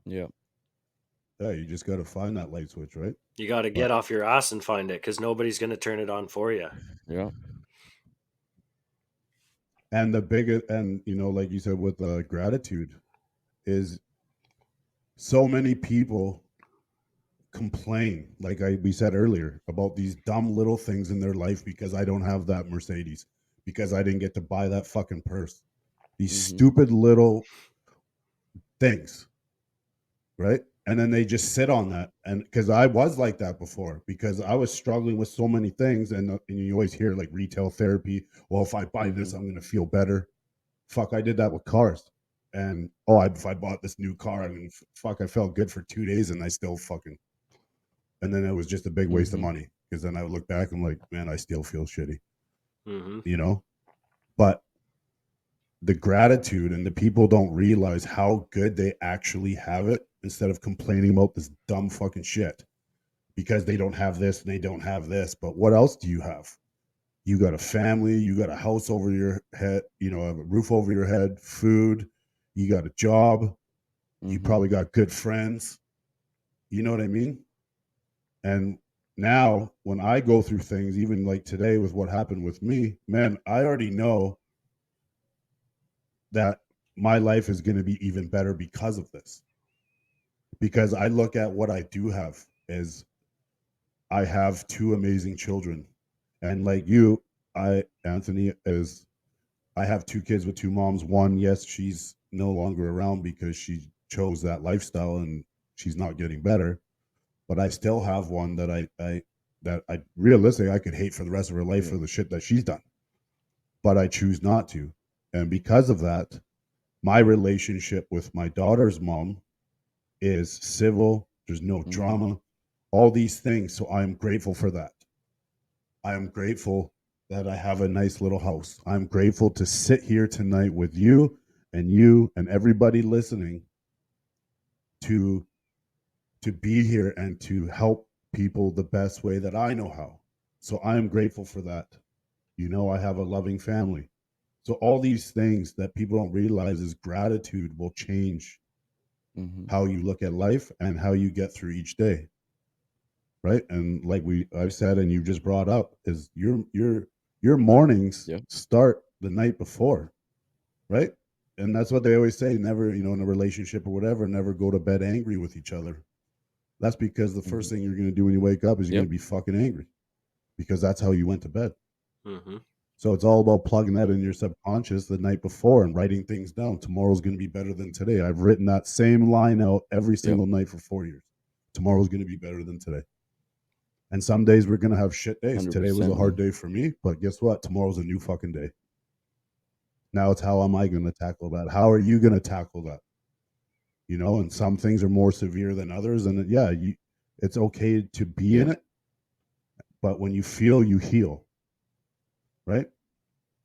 Yeah. Yeah, you just got to find that light switch, right? You got to get off your ass and find it, because nobody's going to turn it on for you. Yeah. And the biggest, and you know, like you said, with gratitude, is so many people complain, like we said earlier, about these dumb little things in their life, because I don't have that Mercedes, because I didn't get to buy that fucking purse. These stupid little things, right? And then they just sit on that. And because I was like that before, because I was struggling with so many things, and you always hear like retail therapy. Well, if I buy this, I'm going to feel better. Fuck, I did that with cars. And if I bought this new car, I mean, fuck, I felt good for 2 days, and I still fucking, and then it was just a big waste of money, because then I would look back and I'm like, man, I still feel shitty, you know. But the gratitude, and the people don't realize how good they actually have it, instead of complaining about this dumb fucking shit because they don't have this and they don't have this. But what else do you have? You got a family, you got a house over your head, you know, a roof over your head, food, you got a job, you probably got good friends. You know what I mean? And now when I go through things, even like today with what happened with me, man, I already know that my life is going to be even better because of this. Because I look at what I do have as, I have 2 amazing children. And like you, Anthony, I have 2 kids with 2 moms. One, yes, she's no longer around because she chose that lifestyle and she's not getting better. But I still have one that I realistically I could hate for the rest of her life for the shit that she's done. But I choose not to. And because of that, my relationship with my daughter's mom is civil. There's no drama, all these things. So I am grateful for that. I am grateful that I have a nice little house. I'm grateful to sit here tonight with you and everybody listening to be here and to help people the best way that I know how. So I am grateful for that. You know, I have a loving family. So all these things that people don't realize is gratitude will change how you look at life and how you get through each day. Right? And like I've said, and you just brought up, is your mornings start the night before, right? And that's what they always say, never, you know, in a relationship or whatever, never go to bed angry with each other. That's because the first thing you're going to do when you wake up is you're going to be fucking angry, because that's how you went to bed. So it's all about plugging that in your subconscious the night before and writing things down. Tomorrow's going to be better than today. I've written that same line out every Yep. single night for 4 years. Tomorrow's going to be better than today. And some days we're going to have shit days. Today was a 100%, hard man. day for me, but guess what? Tomorrow's a new fucking day. Now it's how am I going to tackle that? How are you going to tackle that? You know, and some things are more severe than others. And yeah, it's okay to be in Yeah. it, but when you feel, you heal, right?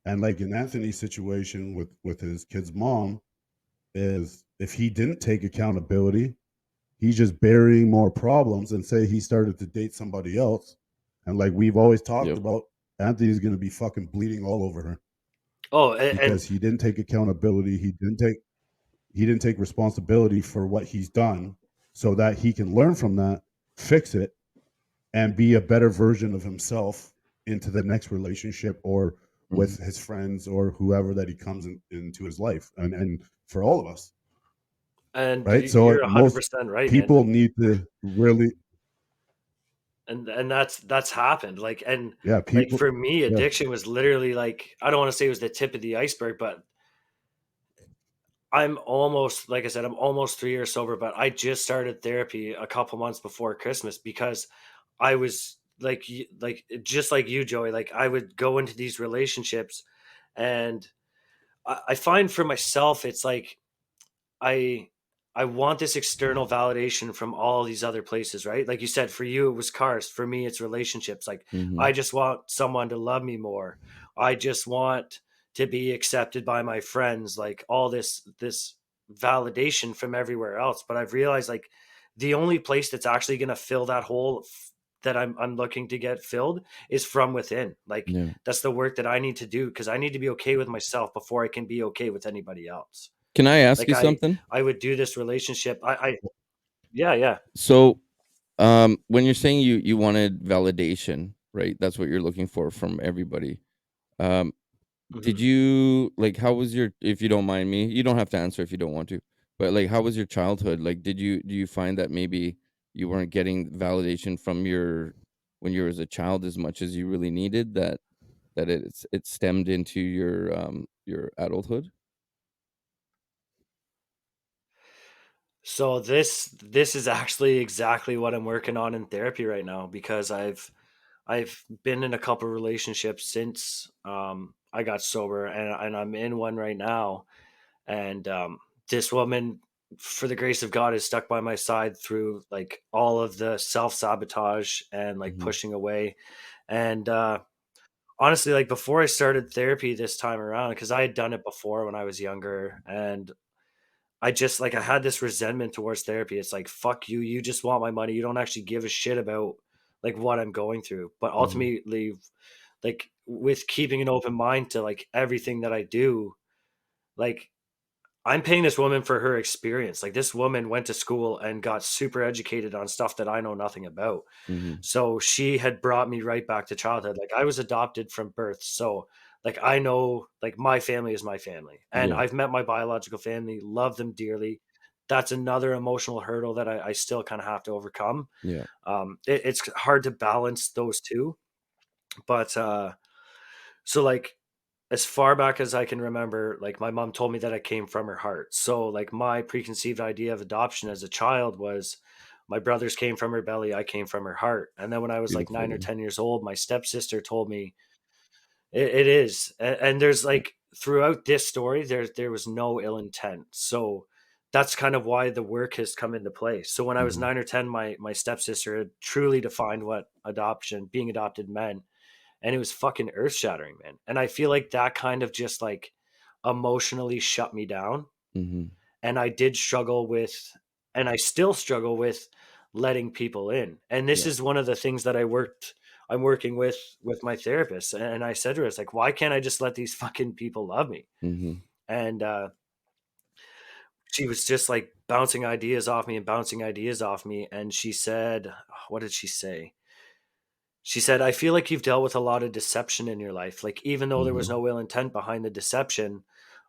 And like in Anthony's situation with his kid's mom, is if he didn't take accountability, he's just burying more problems and say he started to date somebody else. And like we've always talked Yep. about, Anthony's going to be fucking bleeding all over her Oh, because and he didn't take accountability. He didn't take responsibility for what he's done so that he can learn from that, fix it, and be a better version of himself into the next relationship or with Mhm. his friends or whoever that he comes into his life. And for all of us, and right? So you're most 100% right, man. people need to really, And that's happened. Like, and yeah, like people, for me, yeah, addiction was literally like, I don't want to say it was the tip of the iceberg, but I'm almost, like I said, I'm almost 3 years sober, but I just started therapy a couple months before Christmas because I was like, like just like you, Joey. Like I would go into these relationships, and I find for myself, it's like I I want this external validation from all these other places, right? Like you said, for you it was cars. For me, it's relationships. Like I Mhm. just want someone to love me more. I just want to be accepted by my friends. Like all this validation from everywhere else. But I've realized like the only place that's actually going to fill that hole that I'm looking to get filled is from within. Like Yeah. that's the work that I need to do because I need to be okay with myself before I can be okay with anybody else. Can I ask Like you something? I would do this relationship. Yeah, yeah. So, when you're saying you wanted validation, right? That's what you're looking for from everybody. Um, did Mhm. you like how was your if you don't mind me, you don't have to answer if you don't want to. But like how was your childhood? Like do you find that maybe you weren't getting validation from your when you were as a child as much as you really needed that it stemmed into your adulthood? So this is actually exactly what I'm working on in therapy right now because I've been in a couple relationships since I got sober, and I'm in one right now, and this woman, for the grace of God, is stuck by my side through like all of the self-sabotage and like Mhm. pushing away. And honestly, like before I started therapy this time around, because I had done it before when I was younger, and I just like I had this resentment towards therapy. It's like, fuck you, you just want my money. You don't actually give a shit about like what I'm going through. But Mhm. ultimately, like with keeping an open mind to like everything that I do, like I'm paying this woman for her experience. Like this woman went to school and got super educated on stuff that I know nothing about. Mhm. So she had brought me right back to childhood. Like I was adopted from birth. So like I know like my family is my family. And Yeah. I've met my biological family, love them dearly. That's another emotional hurdle that I still kind of have to overcome. Yeah. It's hard to balance those two. But so like as far back as I can remember, like my mom told me that I came from her heart. So like my preconceived idea of adoption as a child was my brothers came from her belly, I came from her heart. And then when I was like Beautiful, 9 or man. 10 years old, my stepsister told me it is. And there's Yeah. like throughout this story, there was no ill intent. So that's kind of why the work has come into play. So when I was Mhm. 9 or 10, my stepsister had truly defined what being adopted meant, and it was fucking earth shattering, man. And I feel like that kind of just like emotionally shut me down. Mhm. And I did struggle with, and I still struggle with letting people in. And this Yeah. is one of the things that I'm working with my therapist. And I said to her, it's like, why can't I just let these fucking people love me? Mhm. And she was just like bouncing ideas off me and bouncing ideas off me. And she said, what did she say? She said, I feel like you've dealt with a lot of deception in your life. Like, even though there was Mhm. no ill intent behind the deception,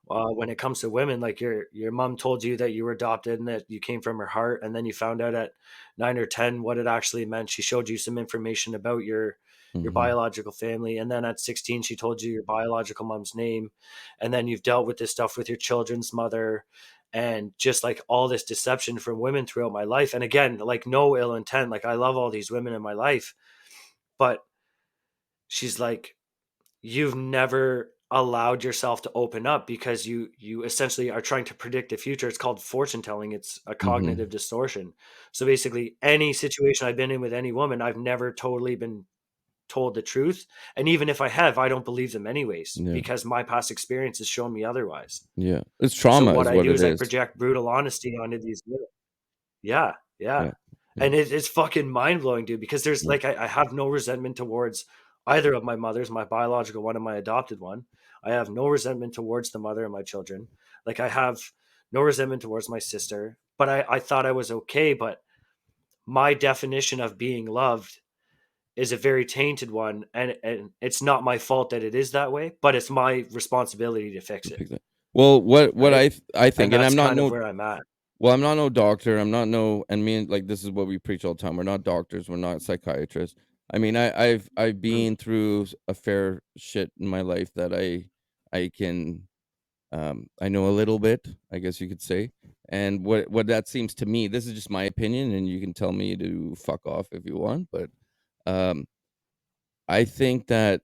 when it comes to women, like your mom told you that you were adopted and that you came from her heart, and then you found out at 9 or 10 what it actually meant. She showed you some information about your Mm-hmm. biological family, and then at 16 she told you your biological mom's name, and then you've dealt with this stuff with your children's mother, and just like all this deception from women throughout my life. And again, like no ill intent, like I love all these women in my life, but she's like, you've never allowed yourself to open up because you essentially are trying to predict the future. It's called fortune telling. It's a Mm-hmm. cognitive distortion. So basically, any situation I've been in with any woman, I've never totally been told the truth. And even if I have, I don't believe them anyways, Yeah. because my past experience has shown me otherwise. Yeah. It's So trauma what is I what do it is I is. project brutal honesty onto these women. Yeah, yeah. Yeah. Yeah. And it's fucking mind blowing, dude, because there's Yeah. like, I have no resentment towards either of my mothers, my biological one and my adopted one. I have no resentment towards the mother of my children. Like, I have no resentment towards my sister, but I thought I was okay. But my definition of being loved is a very tainted one. And it's not my fault that it is that way, but it's my responsibility to fix it. Exactly. Well, what Right. I And think, and that's I'm not kind of no where I'm at. well, I'm not no doctor. I'm not no, and me and like this is what we preach all the time. We're not doctors. We're not psychiatrists. I mean, I've Mhm. been through a fair shit in my life that I can I know a little bit, I guess you could say. And what that seems to me, this is just my opinion, and you can tell me to fuck off if you want, but um, I think that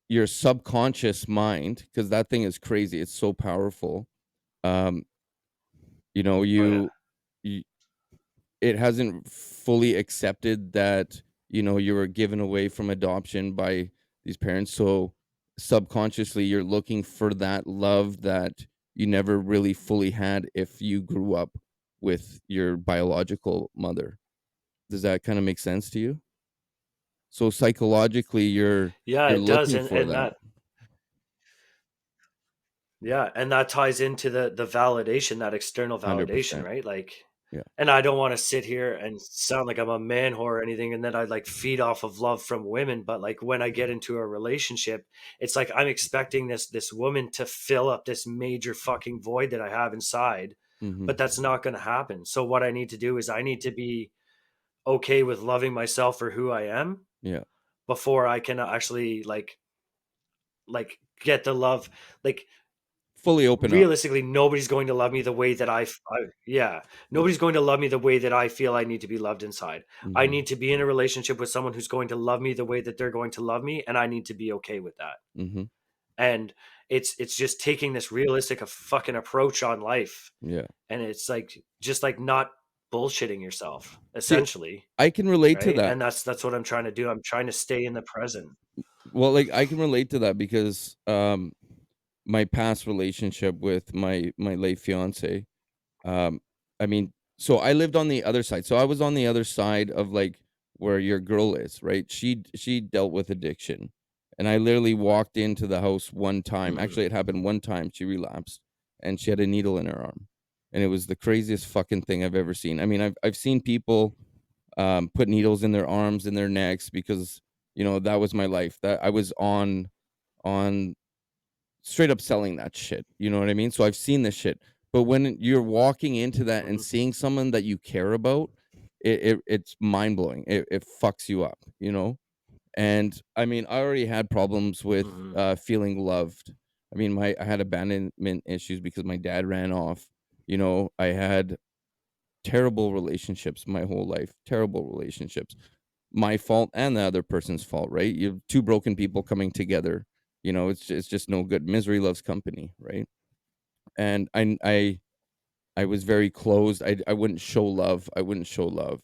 your subconscious mind, because that thing is crazy, it's so powerful. Um, you know, Oh, yeah. you it hasn't fully accepted that, you know, you were given away from adoption by these parents, so subconsciously you're looking for that love that you never really fully had if you grew up with your biological mother. Does that kind of make sense to you? So psychologically Yeah, you're it does. looking And, for and that. that, yeah, and that ties into the validation, that external validation, 100%. right? Like, Yeah. and I don't want to sit here and sound like I'm a man whore or anything, and then I like feed off of love from women. But like when I get into a relationship, it's like I'm expecting this woman to fill up this major fucking void that I have inside, Mhm. but that's not going to happen. So what I need to do is I need to be okay with loving myself for who I am Yeah. before I can actually like get the love. Like, Fully open up. realistically, nobody's going to love me the way that yeah, Yeah. nobody's going to love me the way that I feel I need to be loved inside. I Mhm. need to be in a relationship with someone who's going to love me the way that they're going to love me, and I need to be okay with that. Mhm. And it's just taking this realistic a fucking approach on life, Yeah. and it's like just like not bullshitting yourself See, essentially, I can relate to right? that. And that's what I'm trying to do. I'm trying to stay in the present. Well, like I can relate to that because my past relationship with my late fiance, um I mean, so I lived on the other side. So I was on the other side of like where your girl is, right? She dealt with addiction. And I literally walked into the house one time. Mhm. Actually, it happened one time. She relapsed and she had a needle in her arm. And it was the craziest fucking thing I've ever seen. I mean, I've seen people put needles in their arms and their necks because, you know, that was my life. That I was on straight up selling that shit, you know what I mean? So I've seen this shit, but when you're walking into that and Mhm. seeing someone that you care about, it's mind-blowing. It fucks you up, you know? And, I mean, I already had problems with, Mhm. feeling loved. I mean, my I had abandonment issues because my dad ran off, you know? I had terrible relationships my whole life, terrible relationships. My fault and the other person's fault, right? You have 2 broken people coming together, you know, it's just no good. Misery loves company, right? And I was very closed. I wouldn't show love. I wouldn't show love.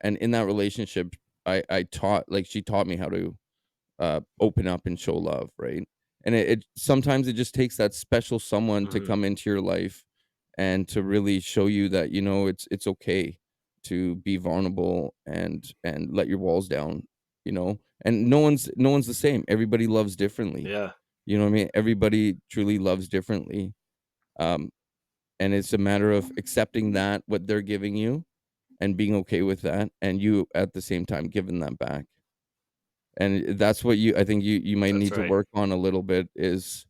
And in that relationship, I taught like she taught me how to open up and show love, right? And it sometimes it just takes that special someone to Mhm. come into your life and to really show you that, you know, it's okay to be vulnerable and let your walls down, you know. And no one's the same. Everybody loves differently. Yeah. You know what I mean? Everybody truly loves differently. Um, and it's a matter of accepting that what they're giving you and being okay with that, and you at the same time giving that back. And that's what you I think you might That's need to right. work on a little bit is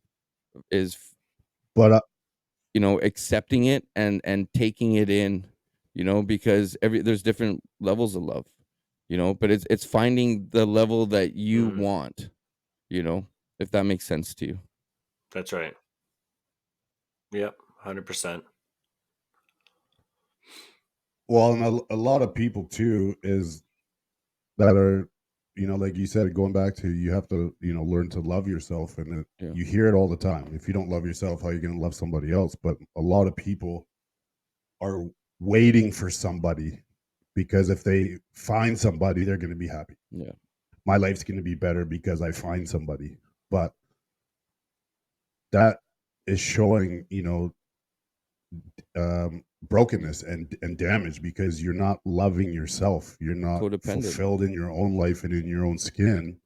But you know, accepting it and taking it in, you know, because there's different levels of love, you know, but it's finding the level that you want, you know, if that makes sense to you. That's right. Yep, 100%. well, and a lot of people too is that are, you know, like you said, going back to, you have to, you know, learn to love yourself, and Yeah. you hear it all the time. If you don't love yourself, how are you going to love somebody else? But a lot of people are waiting for somebody, because if they find somebody, they're going to be happy. Yeah. My life's going to be better because I find somebody. But that is showing, you know, brokenness and damage, because you're not loving yourself. You're not Codependent. fulfilled in your own life and in your own skin.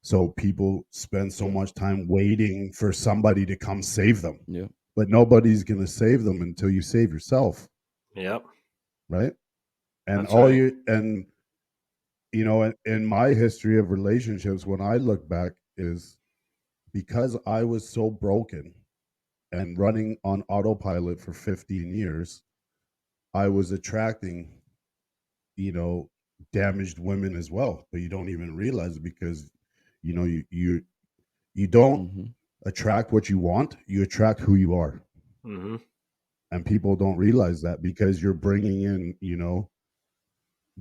So people spend so much time waiting for somebody to come save them. Yeah. But nobody's going to save them until you save yourself. Yep. Right. And That's right. and you know, in my history of relationships, when I look back, is because I was so broken and running on autopilot for 15 years, I was attracting, you know, damaged women as well. But you don't even realize it, because, you know, you don't attract what you want, you attract who you are. Mm-hmm. And people don't realize that, because you're bringing in, you know,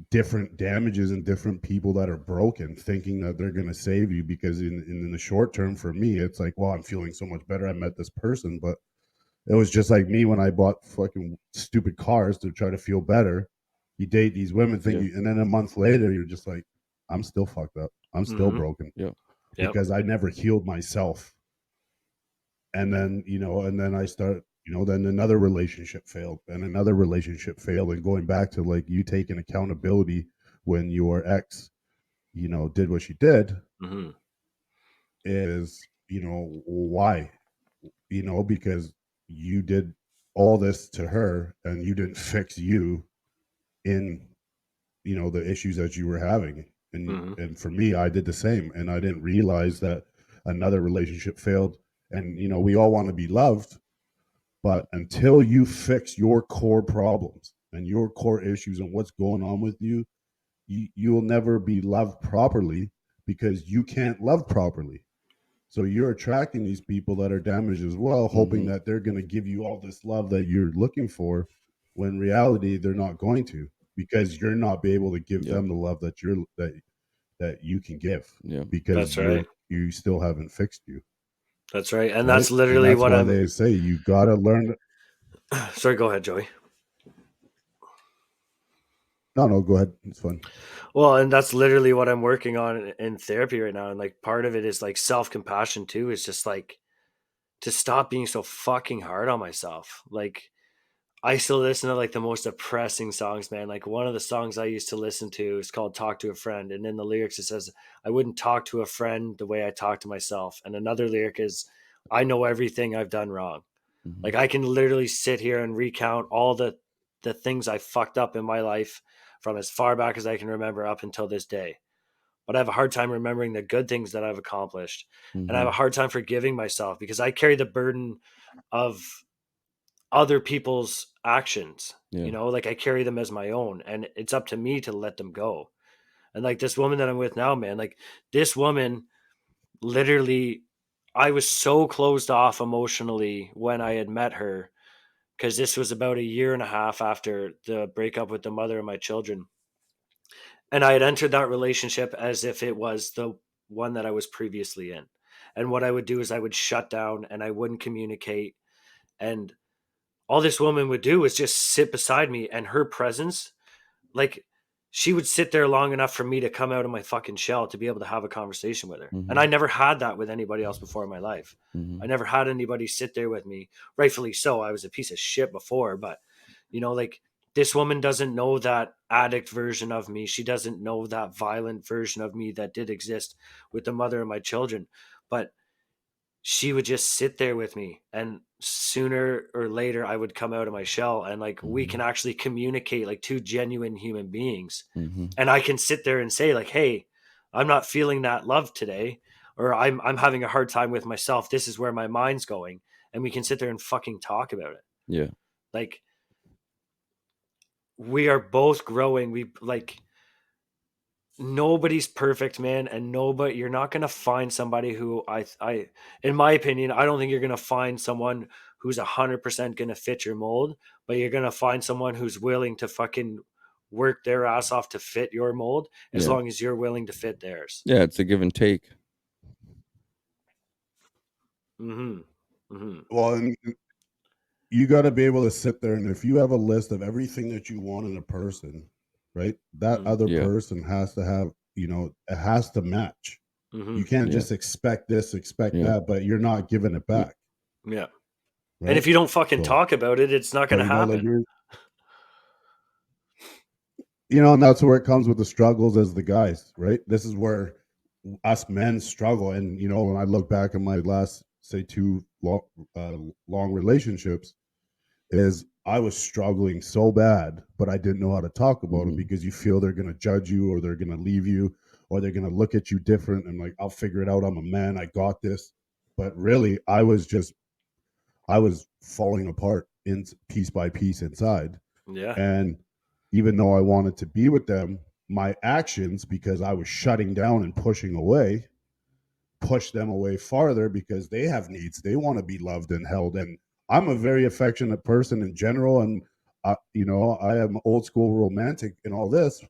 different damages and different people that are broken, thinking that they're going to save you. Because in the short term, for me, it's like, well, I'm feeling so much better, I met this person. But it was just like me when I bought fucking stupid cars to try to feel better. You date these women, and then a month later, you're just like, I'm still fucked up, I'm still broken. Yeah. Because I never healed myself. And then, you know, and then I start, you know, then another relationship failed, and another relationship failed. And going back to, like, you taking accountability when your ex, you know, did what she did, is, you know, why? You know, because you did all this to her, and you didn't fix you in, you know, the issues that you were having. And for me, I did the same, and I didn't realize that another relationship failed. And, you know, we all want to be loved, but until you fix your core problems and your core issues and what's going on with you, you'll never be loved properly, because you can't love properly. So you're attracting these people that are damaged as well, hoping that they're going to give you all this love that you're looking for, when in reality they're not going to, because you're not be able to give them the love that you can give, because That's right. you still haven't fixed you. That's right. And Right. that's literally And that's what why I'm. they say you got to learn. Sorry, go ahead, Joey. No, go ahead. It's fun. Well, and that's literally what I'm working on in therapy right now. And like part of it is like self-compassion too. Is just like to stop being so fucking hard on myself. Like I still listen to like the most depressing songs, man. Like one of the songs I used to listen to is called Talk to a Friend. And in the lyrics it says, I wouldn't talk to a friend the way I talk to myself. And another lyric is, I know everything I've done wrong. Like I can literally sit here and recount all the things I fucked up in my life from as far back as I can remember up until this day. But I have a hard time remembering the good things that I've accomplished. And I have a hard time forgiving myself because I carry the burden of other people's actions. Yeah. You know, like I carry them as my own, and it's up to me to let them go. And like this woman that I'm with now, man, like this woman literally, I was so closed off emotionally when I had met her, because this was about a year and a half after the breakup with the mother of my children. And I had entered that relationship as if it was the one that I was previously in. And what I would do is I would shut down and I wouldn't communicate. And all this woman would do was just sit beside me, and her presence, like she would sit there long enough for me to come out of my fucking shell to be able to have a conversation with her. And I never had that with anybody else before in my life. I never had anybody sit there with me. Rightfully so. I was a piece of shit before, but you know, like this woman doesn't know that addict version of me. She doesn't know that violent version of me that did exist with the mother of my children. But she would just sit there with me, and sooner or later I would come out of my shell, and like we can actually communicate like two genuine human beings. And I can sit there and say like, hey, I'm not feeling that love today, or I'm having a hard time with myself, this is where my mind's going. and we can sit there and fucking talk about it. Yeah. Like, we are both growing. We like, nobody's perfect, man, and you're not going to find somebody who I in my opinion, I don't think you're going to find someone who's 100% going to fit your mold, but you're going to find someone who's willing to fucking work their ass off to fit your mold, as long as you're willing to fit theirs. Yeah, it's a give and take. Well, and you got to be able to sit there, and if you have a list of everything that you want in a person, right, that other person has to have, it has to match. You can't just expect this, expect that, but you're not giving it back. Yeah. Right? And if you don't fucking talk about it, it's not going to happen. And that's where it comes with the struggles as the guys, right? This is where us men struggle. And, when I look back at my last, say, 2 long relationships, is I was struggling so bad, but I didn't know how to talk about it, because you feel they're going to judge you, or they're going to leave you, or they're going to look at you different. And like, I'll figure it out. I'm a man. I got this. But really, I was falling apart in piece by piece inside. Yeah. And even though I wanted to be with them, my actions, because I was shutting down and pushing away, push them away farther, because they have needs. They want to be loved and held. And I'm a very affectionate person in general. And, I am old school romantic and all this.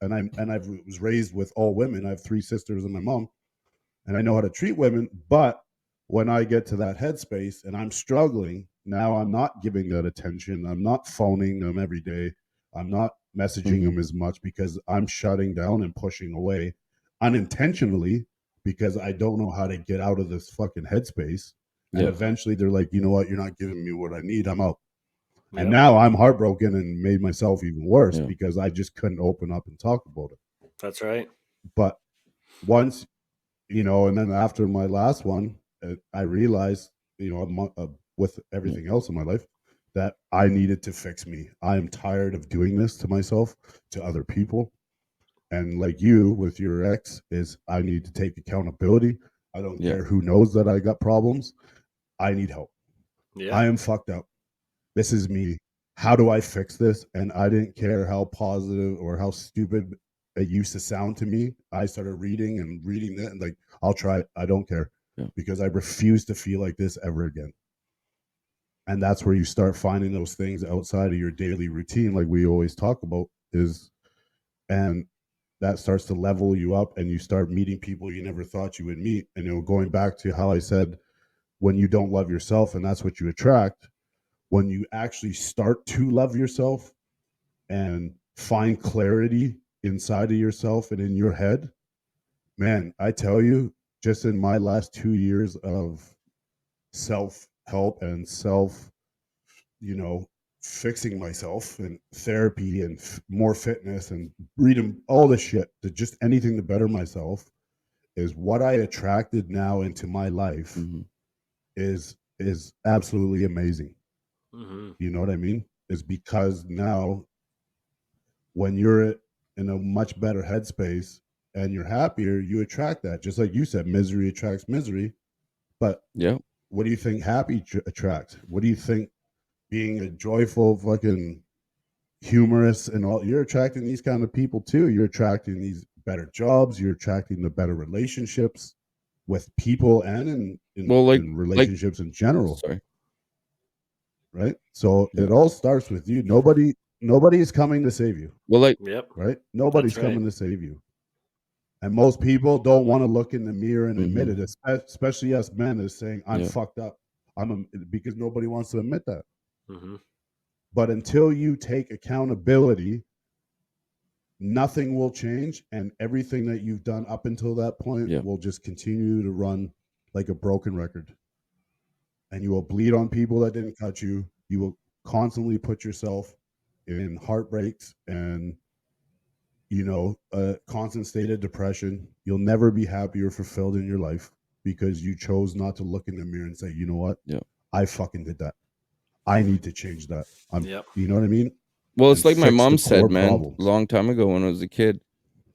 And I was raised with all women. I have 3 sisters and my mom, and I know how to treat women. But when I get to that headspace and I'm struggling, now I'm not giving that attention. I'm not phoning them every day. I'm not messaging them as much, because I'm shutting down and pushing away unintentionally, because I don't know how to get out of this fucking headspace. And eventually they're like, you know what? You're not giving me what I need. I'm out. And now I'm heartbroken and made myself even worse, because I just couldn't open up and talk about it. That's right. But once, and then after my last one, I realized, with everything else in my life, that I needed to fix me. I am tired of doing this to myself, to other people. And like you with your ex, is I need to take accountability. I don't care who knows that I got problems. I need help. I am fucked up. This is me. How do I fix this? And I didn't care how positive or how stupid it used to sound to me. I started reading that, and like, I'll try it. I don't care, because I refuse to feel like this ever again. And that's where you start finding those things outside of your daily routine, like we always talk about, and that starts to level you up, and you start meeting people you never thought you would meet. And going back to how I said, when you don't love yourself, and that's what you attract, when you actually start to love yourself and find clarity inside of yourself and in your head, man, I tell you, just in my last 2 years of self-help and fixing myself and therapy and more fitness and reading all the shit, to just anything to better myself, is what I attracted now into my life is absolutely amazing. You know what I mean? Is because now, when you're in a much better headspace and you're happier, you attract that. Just like you said, misery attracts misery. But what do you think happy attracts? What do you think being a joyful, fucking humorous and all? You're attracting these kind of people too. You're attracting these better jobs. You're attracting the better relationships with people and in relationships in general. Sorry. Right? So it all starts with you. Nobody is coming to save you. Well, right? Nobody's coming to save you. And most people don't want to look in the mirror and admit it, especially us men, is saying, I'm fucked up. Because nobody wants to admit that. But until you take accountability, nothing will change. And everything that you've done up until that point will just continue to run like a broken record. And you will bleed on people that didn't cut you. You will constantly put yourself in heartbreaks and, a constant state of depression. You'll never be happy or fulfilled in your life, because you chose not to look in the mirror and say, you know what? I fucking did that. I need to change that. You know what I mean? Well, it's like my mom said, man, a long time ago when I was a kid.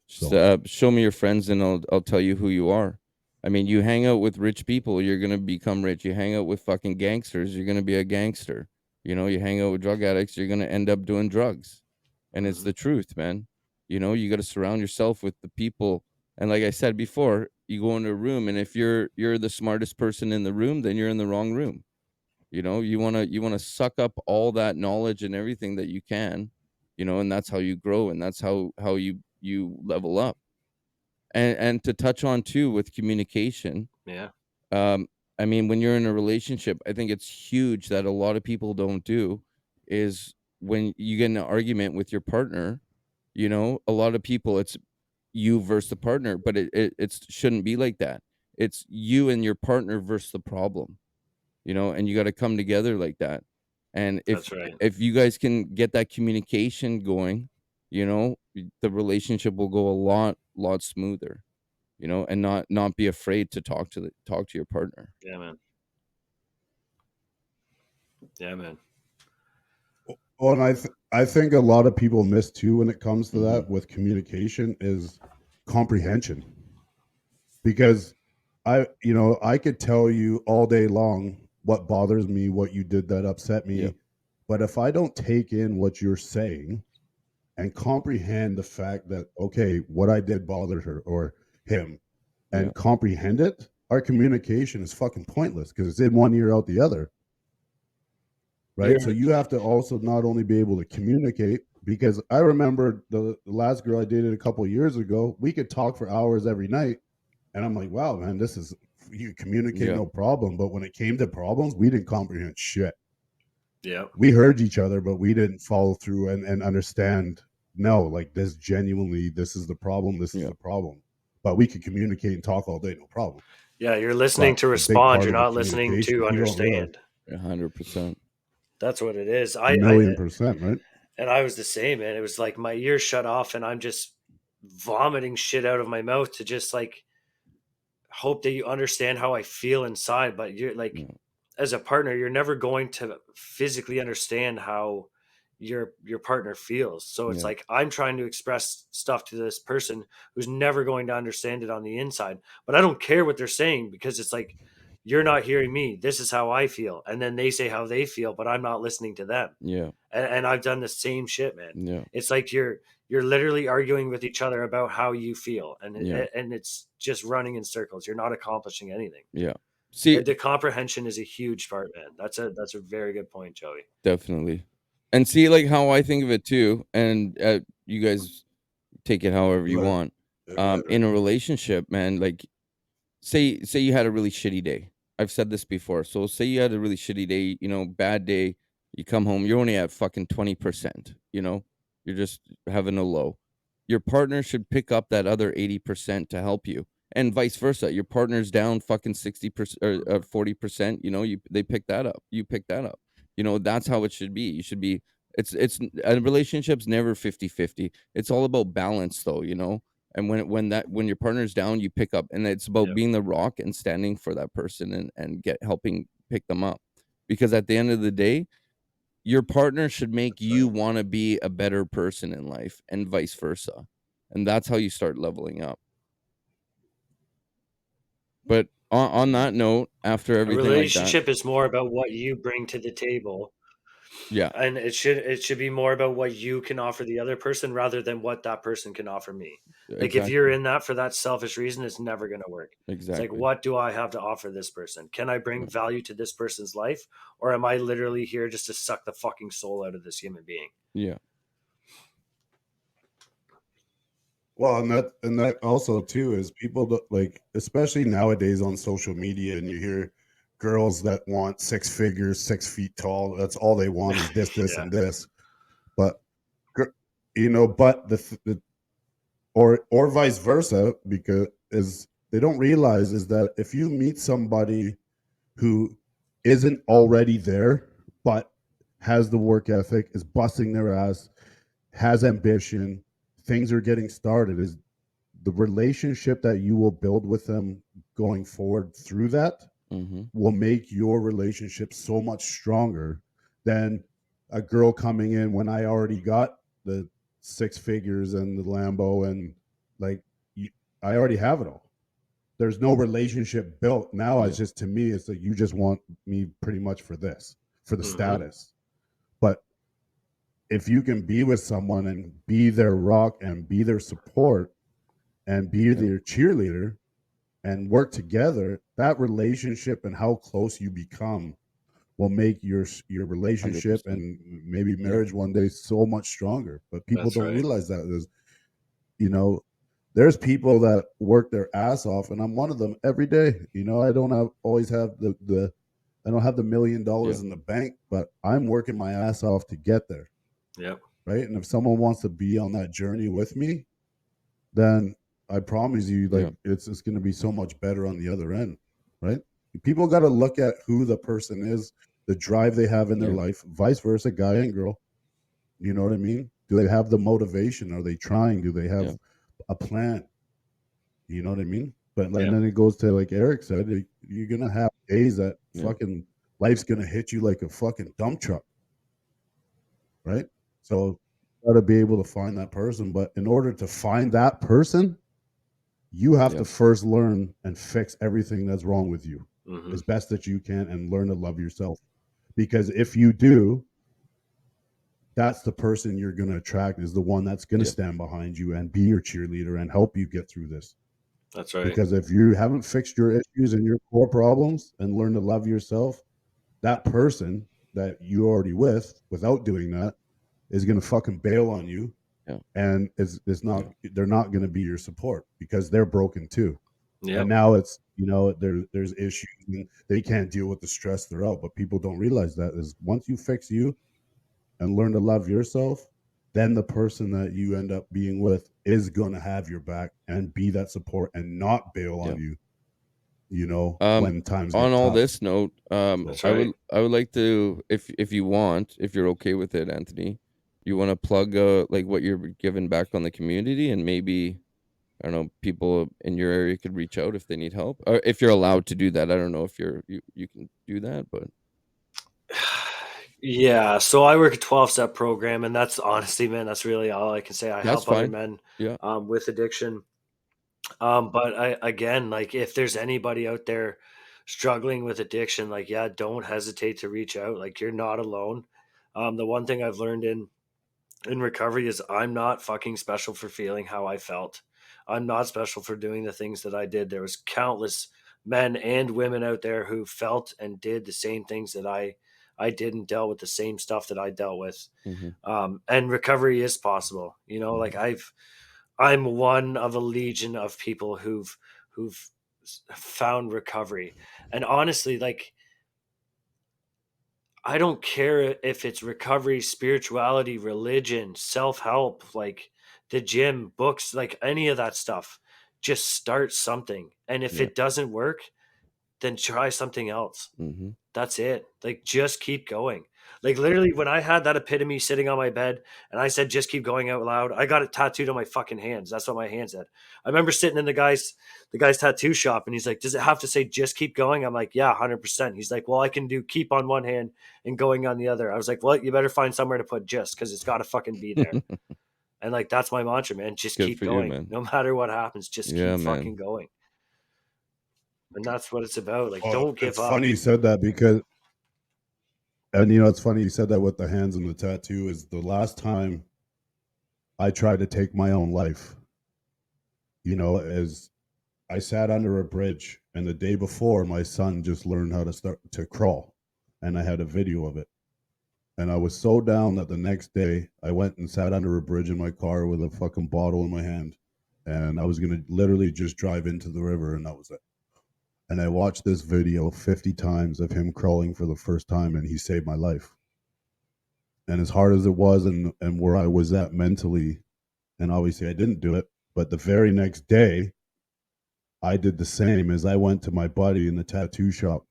Show me your friends and I'll tell you who you are. I mean, you hang out with rich people, you're gonna become rich. You hang out with fucking gangsters, you're gonna be a gangster. You know, you hang out with drug addicts, you're gonna end up doing drugs. And it's the truth, man. You know, you gotta surround yourself with the people. And like I said before, you go into a room, and if you're the smartest person in the room, then you're in the wrong room. You know, you wanna suck up all that knowledge and everything that you can, you know, and that's how you grow, and that's how you level up. And to touch on too with communication, Yeah. um, I mean, when you're in a relationship, I think it's huge that a lot of people don't do is when you get in an argument with your partner, you know, a lot of people it's you versus the partner, but it shouldn't be like that. It's you and your partner versus the problem, you know, and you got to come together like that. And That's right. if you guys can get that communication going, you know, the relationship will go a lot smoother, you know, and not be afraid to talk to your partner. Yeah, man. Yeah, man. Well, and I think a lot of people miss too when it comes to that Mm-hmm. with communication is comprehension. Because I could tell you all day long what bothers me, what you did that upset Yeah, me, but if I don't take in what you're saying and comprehend the fact that okay, what I did bothered her or him, yeah, and comprehend it, our communication is fucking pointless because it's in one ear out the other, You're right? So you have to also not only be able to communicate, because I remember the last girl I dated a couple of years ago, we could talk for hours every night, and I'm like, wow, man, this is, you communicate yeah, no problem, but when it came to problems, we didn't comprehend shit. yeah. We heard each other, but we didn't follow through and understand. No, like this genuinely, this is the problem. This is yeah, the problem. But we could communicate and talk all day, no problem. Yeah, you're listening But to a big respond. part You're of the not listening communication, to people don't realize. understand. 100%. That's what it is. A I million percent, right? and I was the same, man. It was like my ears shut off and I'm just vomiting shit out of my mouth to just like hope that you understand how I feel inside. But you're like, Yeah, as a partner, you're never going to physically understand how your partner feels. So it's yeah, like I'm trying to express stuff to this person who's never going to understand it on the inside. But I don't care what they're saying because it's like you're not hearing me. This is how I feel. And then they say how they feel, but I'm not listening to them. yeah, And I've done the same shit, man. yeah, It's like you're literally arguing with each other about how you feel, and yeah, and it's just running in circles. You're not accomplishing anything. yeah. See, The comprehension is a huge part, man. That's a very good point, Joey. definitely. And see, like how I think of it too, and you guys take it however you Go ahead. want. Yeah, go ahead, In Rick. a relationship, man, like say you had a really shitty day. I've said this before. So say you had a really shitty day, you know, bad day. You come home, you're only at fucking 20%, you know? You're just having a low. Your partner should pick up that other 80% to help you. And vice versa. Your partner's down fucking 60% or 40%, you know, they pick that up. You pick that up. You know, that's how it should be. You should be it's a relationship's never 50-50. It's all about balance though, you know? And when your partner's down, you pick up, and it's about Yeah, being the rock and standing for that person and get helping pick them up, because at the end of the day, your partner should make that's right. you want to be a better person in life and vice versa, and that's how you start leveling up. But on that note, after A everything like that, relationship is more about what you bring to the table, yeah, and it should be more about what you can offer the other person rather than what that person can offer me. Like if you're exactly, in that for that selfish reason, it's never going to work. It's like, exactly, what do I have to offer this person? Can I bring yeah, value to this person's life, or am I literally here just to suck the fucking soul out of this human being? yeah, Well, and that also too is people that, like, especially nowadays on social media, and you hear girls that want six figures, 6 feet tall. That's all they want is this, Yeah, and this. But but or vice versa, because is they don't realize is that if you meet somebody who isn't already there, but has the work ethic, is busting their ass, has ambition, things are getting started, is the relationship that you will build with them going forward through that mm-hmm, will make your relationship so much stronger than a girl coming in when I already got the six figures and the Lambo and like I already have it all. there's no relationship built. Now Yeah. it's just, to me, it's like you just want me pretty much for this, for the Mhm. status. But if you can be with someone and be their rock and be their support and be Yeah. their cheerleader and work together, that relationship and how close you become will make your relationship 100%. and maybe Yeah. marriage one day so much stronger. But people That's don't right. realize that. There's, you know, there's people that work their ass off, and I'm one of them every day. You know, I don't always have the I don't have the $1 million Yeah. in the bank, but I'm working my ass off to get there. Yep. Right. And if someone wants to be on that journey with me, then I promise you, Yeah. like, it's going to be so much better on the other end. Right. People got to look at who the person is, the drive they have in their Yeah. life, vice versa, guy and girl. You know what I mean? Do they have the motivation? Are they trying? Do they have Yeah. a plan? You know what I mean? But Yeah. and then it goes to, like Eric said, you're gonna have days that Yeah. fucking life's gonna hit you like a fucking dump truck, right? So you got to be able to find that person. But in order to find that person, you have Yeah. to first learn and fix everything that's wrong with you Mhm. as best that you can, and learn to love yourself. Because if you do, that's the person you're going to attract, is the one that's going to Yeah. stand behind you and be your cheerleader and help you get through this. That's right. Because if you haven't fixed your issues and your core problems and learn to love yourself, that person that you're already with, without doing that, is going to fucking bail on you. Yeah. And it's not, they're not going to be your support because they're broken too. Yep. And now it's, you know, there's issues and they can't deal with the stress they're out. But people don't realize that is, once you fix you and learn to love yourself, then the person that you end up being with is going to have your back and be that support and not bail Yeah. on you, you know, when times On get all tough. this note, That's I right. would like to, if you want, if you're okay with it, Anthony, you want to plug like what you're giving back on the community, and maybe, I don't know, people in your area could reach out if they need help, or if you're allowed to do that. I don't know if you can do that, but Yeah, so I work a 12-step program, and that's honestly, man, that's really all I can say. I that's help other fine. men Yeah. with addiction. But I, again, like, if there's anybody out there struggling with addiction, like, yeah, don't hesitate to reach out. Like, you're not alone. The one thing I've learned in recovery is I'm not fucking special for feeling how I felt. I'm not special for doing the things that I did. There was countless men and women out there who felt and did the same things that I did, and dealt with the same stuff that I dealt with. Mm-hmm. And recovery is possible. You know, like, I'm one of a legion of people who've found recovery. And honestly, like, I don't care if it's recovery, spirituality, religion, self-help, like the gym, books, like any of that stuff. Just start something. And if Yeah. it doesn't work, then try something else. Mm-hmm. That's it. Like, just keep going. Like, literally, when I had that epitome sitting on my bed and I said, just keep going out loud, I got it tattooed on my fucking hands. That's what my hand said. I remember sitting in the guy's tattoo shop, and he's like, does it have to say just keep going? I'm like, yeah, 100%. He's like, well, I can do keep on one hand and going on the other. I was like, well, you better find somewhere to put just, because it's got to fucking be there. And like, that's my mantra, man. Just Good keep for you, going. man. No matter what happens, just Yeah, keep fucking man. going. And that's what it's about. Like, Well, don't give it's up. funny you said that, because, and you know, it's funny you said that with the hands and the tattoo, is the last time I tried to take my own life, you know, as I sat under a bridge, and the day before, my son just learned how to start to crawl, and I had a video of it. And I was so down that the next day I went and sat under a bridge in my car with a fucking bottle in my hand, and I was gonna literally just drive into the river, and that was it. And I watched this video 50 times of him crawling for the first time, and he saved my life. And as hard as it was, and where I was at mentally, and obviously I didn't do it, but the very next day I did the same. As I went to my buddy in the tattoo shop,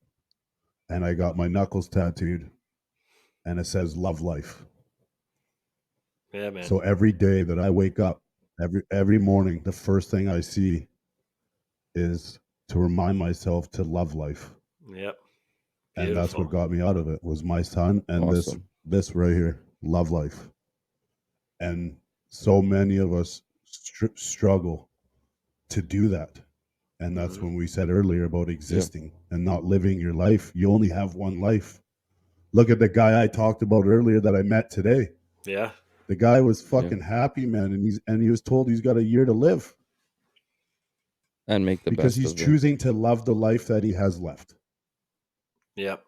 and I got my knuckles tattooed, and it says love life. Yeah, man. So every day that I wake up, every morning, the first thing I see is to remind myself to love life. Yep. And that's what Beautiful. got me out of it, was my son and Awesome. this right here, love life. And so many of us struggle to do that. And that's Mhm. when we said earlier about existing and not living your life. You only have one life. Look at the guy I talked about earlier that I met today. Yeah. The guy was fucking happy, man, and he was told he's got a year to live And make the because best he's of it. choosing to love the life that he has left. Yep.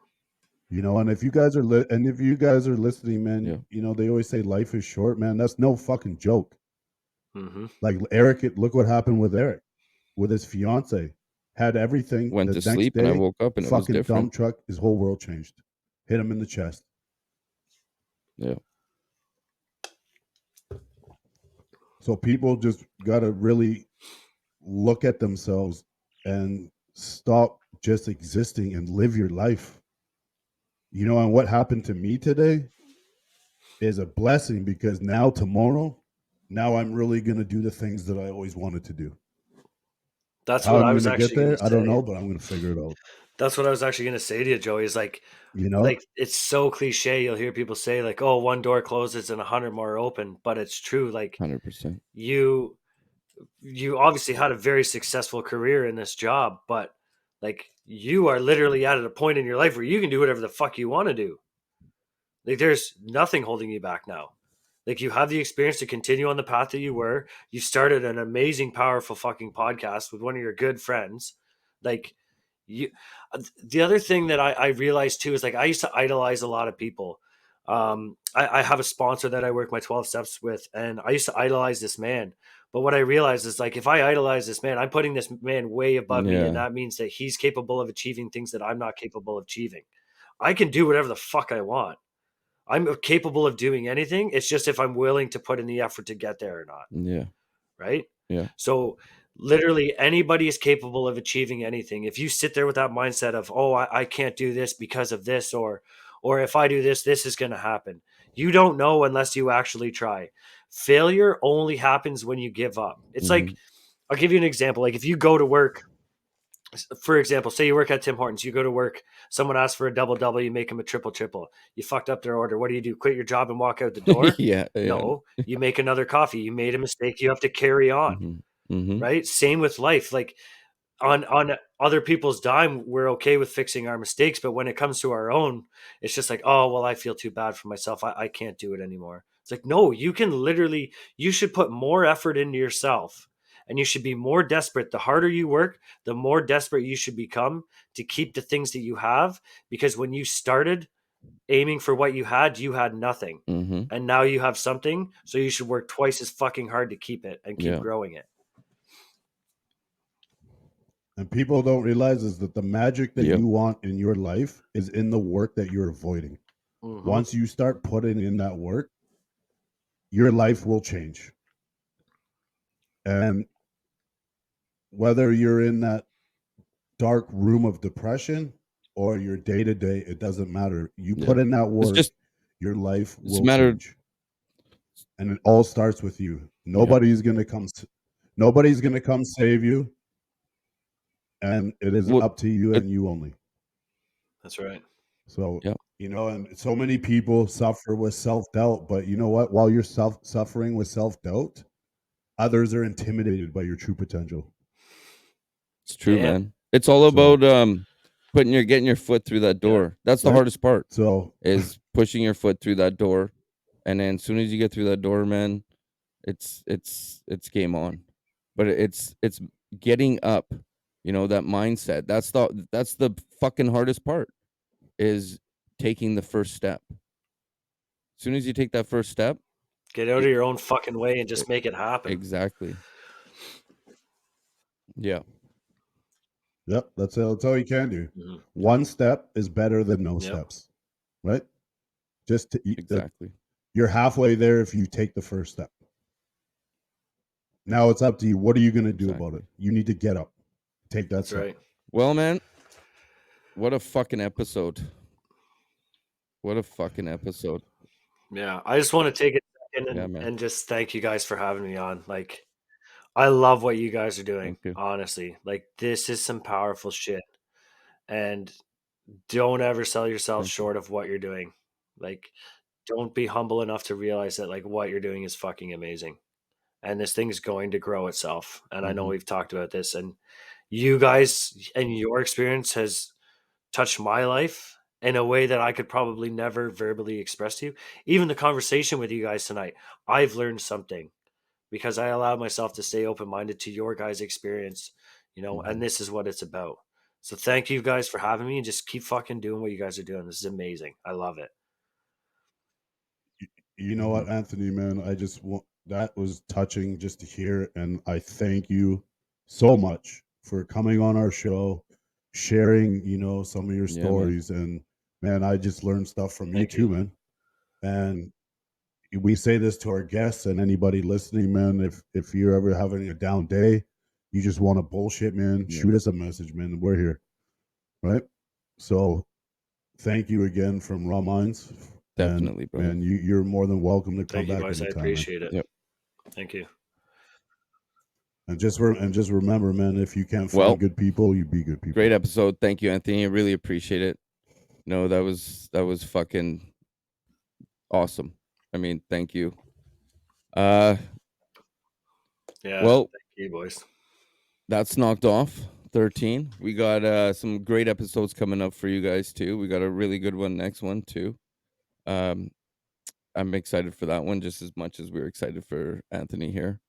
You know, and if you guys are listening, man, you know, they always say life is short, man. That's no fucking joke. Mhm. Like Eric, look what happened with Eric, with his fiance. Had everything. Went The to next sleep and I day, woke up and it was fucking different. dump truck, his whole world changed. Hit him in the chest. Yeah. So people just gotta really look at themselves and stop just existing and live your life. You know, and what happened to me today is a blessing because tomorrow, I'm really gonna do the things that I always wanted to do. That's How what I'm I was gonna get actually gonna there, I don't say. know, but I'm gonna figure it out. That's what I was actually gonna say to you, Joey, is like You know? it's so cliche. You'll hear people say like, "Oh, one door closes and 100 more open," but it's true. Like 100%. you obviously had a very successful career in this job, but like you are literally at a point in your life where you can do whatever the fuck you want to do. Like there's nothing holding you back now. Like you have the experience to continue on the path that you were. You started an amazing, powerful fucking podcast with one of your good friends. Like you, the other thing that I realized too is like I used to idolize a lot of people. I have a sponsor that I work my 12 steps with, and I used to idolize this man. But what I realized is like if I idolize this man, I'm putting this man way above me, and Yeah. that means that he's capable of achieving things that I'm not capable of achieving. I can do whatever the fuck I want. I'm capable of doing anything. It's just if I'm willing to put in the effort to get there or not. Yeah. Right. Yeah. So literally anybody is capable of achieving anything. If you sit there with that mindset of, oh, I can't do this because of this, or if I do this, this is going to happen. You don't know unless you actually try. Failure only happens when you give up. It's like, Mhm. I'll give you an example. Like if you go to work, for example, say you work at Tim Hortons, you go to work, someone asks for a double double, you make them a triple triple. You fucked up their order. What do? Quit your job and walk out the door? Yeah. Yeah. No, you make another coffee. You made a mistake. You have to carry on, Mhm. Mhm. right? Same with life. Like on other people's dime, we're okay with fixing our mistakes, but when it comes to our own, it's just like, oh well, I feel too bad for myself. I can't do it anymore. It's like, no, you can literally, you should put more effort into yourself, and you should be more desperate. The harder you work, the more desperate you should become to keep the things that you have, because when you started aiming for what you had nothing, Mhm. and now you have something, so you should work twice as fucking hard to keep it and keep Yeah. growing it. And people don't realize is that the magic that Yep. you want in your life is in the work that you're avoiding. Mm-hmm. Once you start putting in that work, your life will change. And whether you're in that dark room of depression or your day to day, it doesn't matter. You Yeah. put in that It's work, just your life it's a will matter. change. And it all starts with you. Yep. Nobody's gonna come save you. And it is What up to you it and you only. That's right. So, Yep. you know, and so many people suffer with self doubt, but you know what? While you're suffering with self doubt, others are intimidated by your true potential. It's true, Damn. man. It's all So, about getting your foot through that Yeah. door. That's the right? hardest part, So, is pushing your foot through that door. And then as soon as you get through that door, man, it's game on. But it's getting up, that mindset. That's the fucking hardest part, is taking the first step. As soon as you take that first step, Get out y- of your own fucking way and e- just make it happen. exactly. Yeah. yep, that's all you can do. Mhm. One step is better than no Yep. steps, right? Just Exactly. you're halfway there if you take the first step. Now it's up to you. What are you going to do about it? Exactly. You need to get up, take that That's step. right. Well, man, what a fucking episode. What a fucking episode. Yeah. I just want to take a second Yeah, man. and just thank you guys for having me on. Like, I love what you guys are doing, Thank you. honestly. Like, this is some powerful shit. And don't ever sell yourself Thank you. short of what you're doing. Like, don't be humble enough to realize that, like, what you're doing is fucking amazing. And this thing is going to grow itself. And I know Mhm. we've talked about this, and you guys and your experience has touched my life in a way that I could probably never verbally express to you. Even the conversation with you guys tonight, I've learned something because I allowed myself to stay open-minded to your guys' experience, and this is what it's about. So thank you guys for having me, and just keep fucking doing what you guys are doing. This is amazing. I love it. You know what, Anthony, man, I just want that was touching just to hear, and I thank you so much for coming on our show, sharing, some of your Yeah, man. stories, and man, I just learned stuff from you Thank too, you. man. And we say this to our guests and anybody listening, man. If you're ever having a down day, you just want to bullshit, man, Yeah. shoot us a message, man. We're here, right? So thank you again from Raw Minds. Definitely, And brother. man, you're more than welcome to come Thank you, back boys. I anytime, man. appreciate it. Yep. Thank you. And just remember, man, if you can't find Well, good people, you be good people. great episode. Thank you, Anthony. I really appreciate it. No, that was fucking awesome. I mean, thank you. Yeah. Well, Thank you, boys. that's knocked off 13. We got some great episodes coming up for you guys too. We got a really good one next one too. I'm excited for that one just as much as we're excited for Anthony here.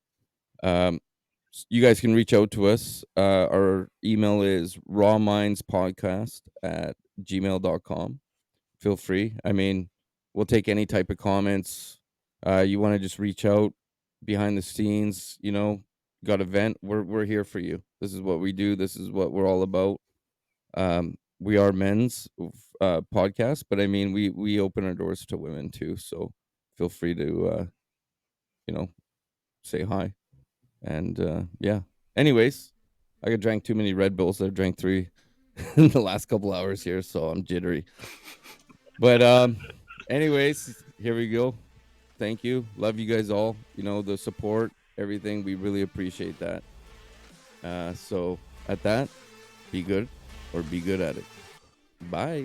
You guys can reach out to us. Our email is rawmindspodcast@gmail.com. Feel free. I mean, we'll take any type of comments. You want to just reach out behind the scenes, got a vent, we're here for you. This is what we do. This is what we're all about. We are men's podcast, but I mean, we open our doors to women too. So feel free to, say hi. And yeah. Anyways, I drank too many Red Bulls. I drank 3 in the last couple hours here, so I'm jittery. But anyways, here we go. Thank you. Love you guys all. The support, everything. We really appreciate that. So at that, be good or be good at it. Bye.